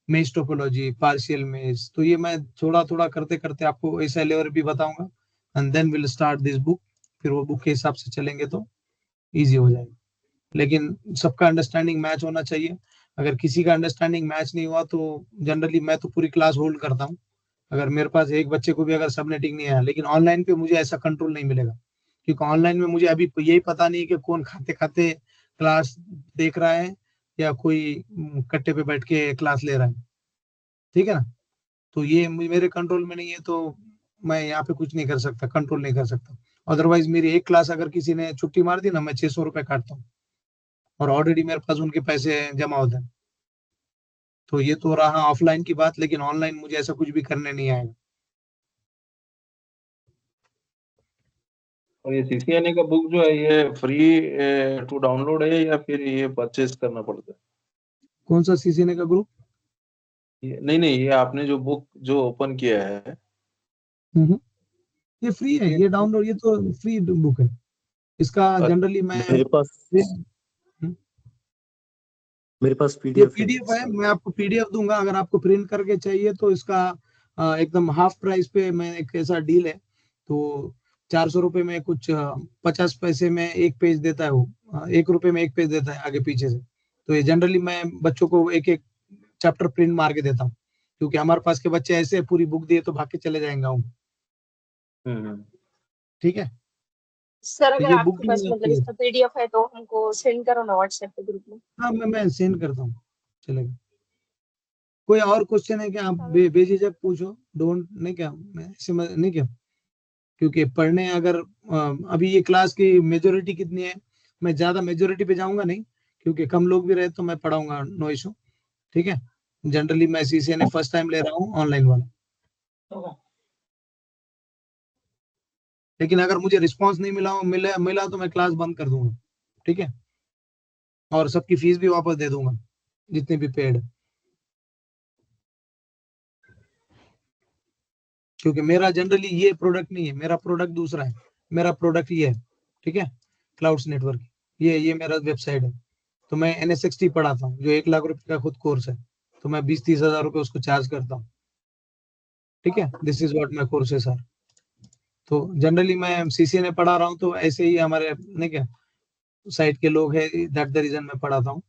mesh topology, partial mesh, तो ये मैं थोड़ा थोड़ा करते करते आपको ऐसा लेवल भी बताऊंगा, and then will start this book. फिर वो बुक के हिसाब से चलेंगे तो इजी हो जाएगा, लेकिन सबका अंडरस्टैंडिंग मैच होना चाहिए। अगर किसी का अंडरस्टैंडिंग मैच नहीं हुआ तो जनरली मैं तो पूरी क्लास होल्ड करता हूँ, अगर मेरे पास एक बच्चे को भी अगर सबनेटिंग नहीं आया। लेकिन ऑनलाइन पे मुझे ऐसा कंट्रोल नहीं मिलेगा, क्योंकि ऑनलाइन में मुझे अभी यही पता नहीं कि कौन खाते खाते क्लास देख रहा है या कोई कट्टे पे बैठ के क्लास ले रहा है। ठीक है ना, तो ये मेरे कंट्रोल में नहीं है, तो मैं यहाँ पे कुछ नहीं कर सकता, कंट्रोल नहीं कर सकता। अदरवाइज मेरी एक क्लास अगर किसी ने छुट्टी मार दी ना, मैं 600 रुपए काटता हूँ, और ऑलरेडी मेरे पास उनके पैसे जमा होते हैं। तो ये तो रहा ऑफलाइन की बात, लेकिन ऑनलाइन मुझे ऐसा कुछ भी करने नहीं आएगा। और ये सीसीएनए का बुक जो है ये फ्री टू डाउनलोड है या फिर ये परचेज करना पड़ता है? कौन सा सीसीएनए का ग्रुप? नहीं नहीं, ये आपने जो बुक जो ओपन किया है ये फ्री है, ये डाउनलोड, ये तो फ्री बुक है। इसका जनरली मैं मेरे पास हम्म, मेरे पास ये पीडीएफ है। पीडीएफ है, मैं आपको पीडीएफ दूंगा। अगर आपको प्रिंट करके चाहिए तो इसका एकदम हाफ प्राइस पे मैं एक ऐसा डील है, तो 400 रुपए में कुछ 50 पैसे में एक पेज देता है वो, 1 रुपए में एक पेज देता है आगे पीछे से। तो ये जनरली मैं बच्चों को एक एक चैप्टर प्रिंट मार के देता हूँ, क्योंकि हमारे पास के बच्चे ऐसे पूरी बुक दिए तो भाग के चले जाएंगे हम। ठीक है, सर तो अगर ये बुक आपके भी पास मैं मतलब इसका पीडीएफ है तो हमको सेंड करो ना व्हाट्सएप पे ग्रुप में। हाँ मैं सेंड करता हूँ, चलेगा। कोई और क्वेश्चन है क्या? आप बेझिझक पूछो, डोंट नहीं क्या, मैं ऐसे नहीं क्या, क्योंकि पढ़ने अगर अभी ये क्लास की मेजोरिटी कितनी है, मैं ज्यादा मेजोरिटी पे जाऊंगा नहीं, क्योंकि कम लोग भी रहे तो मैं पढ़ाऊंगा, नो इशू। ठीक है, जनरली मैं सीसीएनए फर्स्ट टाइम ले रहा हूँ ऑनलाइन वाला, लेकिन अगर मुझे रिस्पांस नहीं मिला तो मैं क्लास बंद कर दूंगा। ठीक है, और सबकी फीस भी वापस दे दूंगा जितनी भी पेड, क्योंकि मेरा जनरली ये प्रोडक्ट नहीं है, मेरा प्रोडक्ट दूसरा है। मेरा प्रोडक्ट ये है, ठीक है, क्लाउड्स नेटवर्क, ये मेरा वेबसाइट है। तो मैं NSXT पढ़ाता हूँ जो 1 लाख रुपए का खुद कोर्स है, तो मैं 20-30 हजार रुपए उसको चार्ज करता हूँ। ठीक है, this is what my courses are. तो जनरली मैं सीसीएनए पढ़ा रहा हूँ, तो ऐसे ही हमारे नहीं क्या साइट के लोग हैं, दैट द रीजन मैं पढ़ाता हूँ।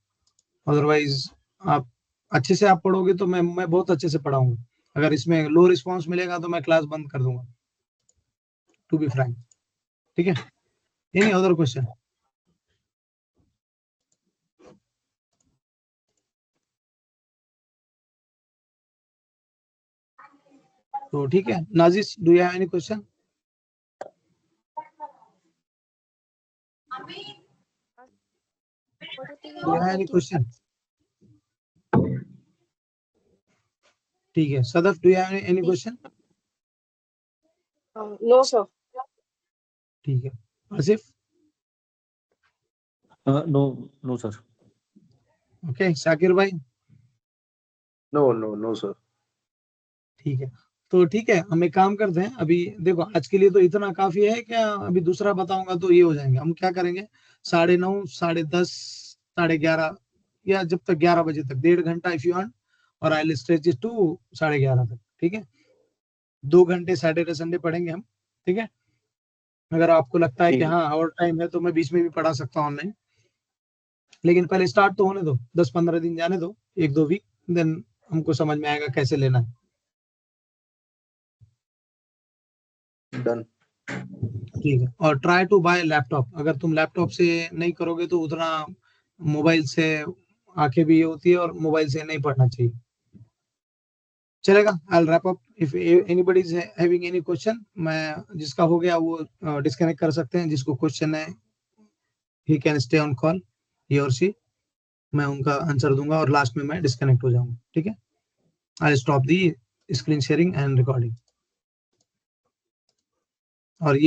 अदरवाइज आप अच्छे से आप पढ़ोगे तो मैं बहुत अच्छे से पढ़ाऊंगा। अगर इसमें लो रिस्पांस मिलेगा तो मैं क्लास बंद कर दूंगा, टू बी फ्रैंक। ठीक है, एनी अदर क्वेश्चन? तो ठीक है, Nazish, do you have any question? Do you have any question? ठीक है, Sadaf, do you have any question? No sir. ठीक है, Asif? No sir. Okay, Shakir भाई? No sir. ठीक है, तो ठीक है, हम एक काम करते हैं, अभी देखो आज के लिए तो इतना काफी है क्या, अभी दूसरा बताऊंगा तो ये हो जाएंगे। हम क्या करेंगे, 9:30, 10:30, 11:30, या जब तक 11 बजे तक, 1.5 घंटा इफ यू वांट, और I will stretch it to 11:30 तक। ठीक है, 2 घंटे सैटरडे संडे पढ़ेंगे हम। ठीक है, अगर आपको लगता है कि हाँ और टाइम है तो मैं बीच में भी पढ़ा सकता हूँ ऑनलाइन, लेकिन पहले स्टार्ट तो होने दो, 10-15 दिन जाने दो, 1-2 वीक, देन हमको समझ में आएगा कैसे लेना है। डन। ठीक है, और ट्राई टू बाय लैपटॉप। अगर तुम लैपटॉप से नहीं करोगे तो उतना मोबाइल से आंखें भी होती है, और मोबाइल से नहीं पढ़ना चाहिए। चलेगा, I will wrap up. If anybody is having any question, मैं जिसका हो गया वो डिस्कनेक्ट कर सकते हैं, जिसको क्वेश्चन है he can stay on call, he और शी, मैं उनका आंसर दूंगा और लास्ट में मैं डिस्कनेक्ट हो जाऊंगा। ठीक है, I stop the screen sharing and recording. और ये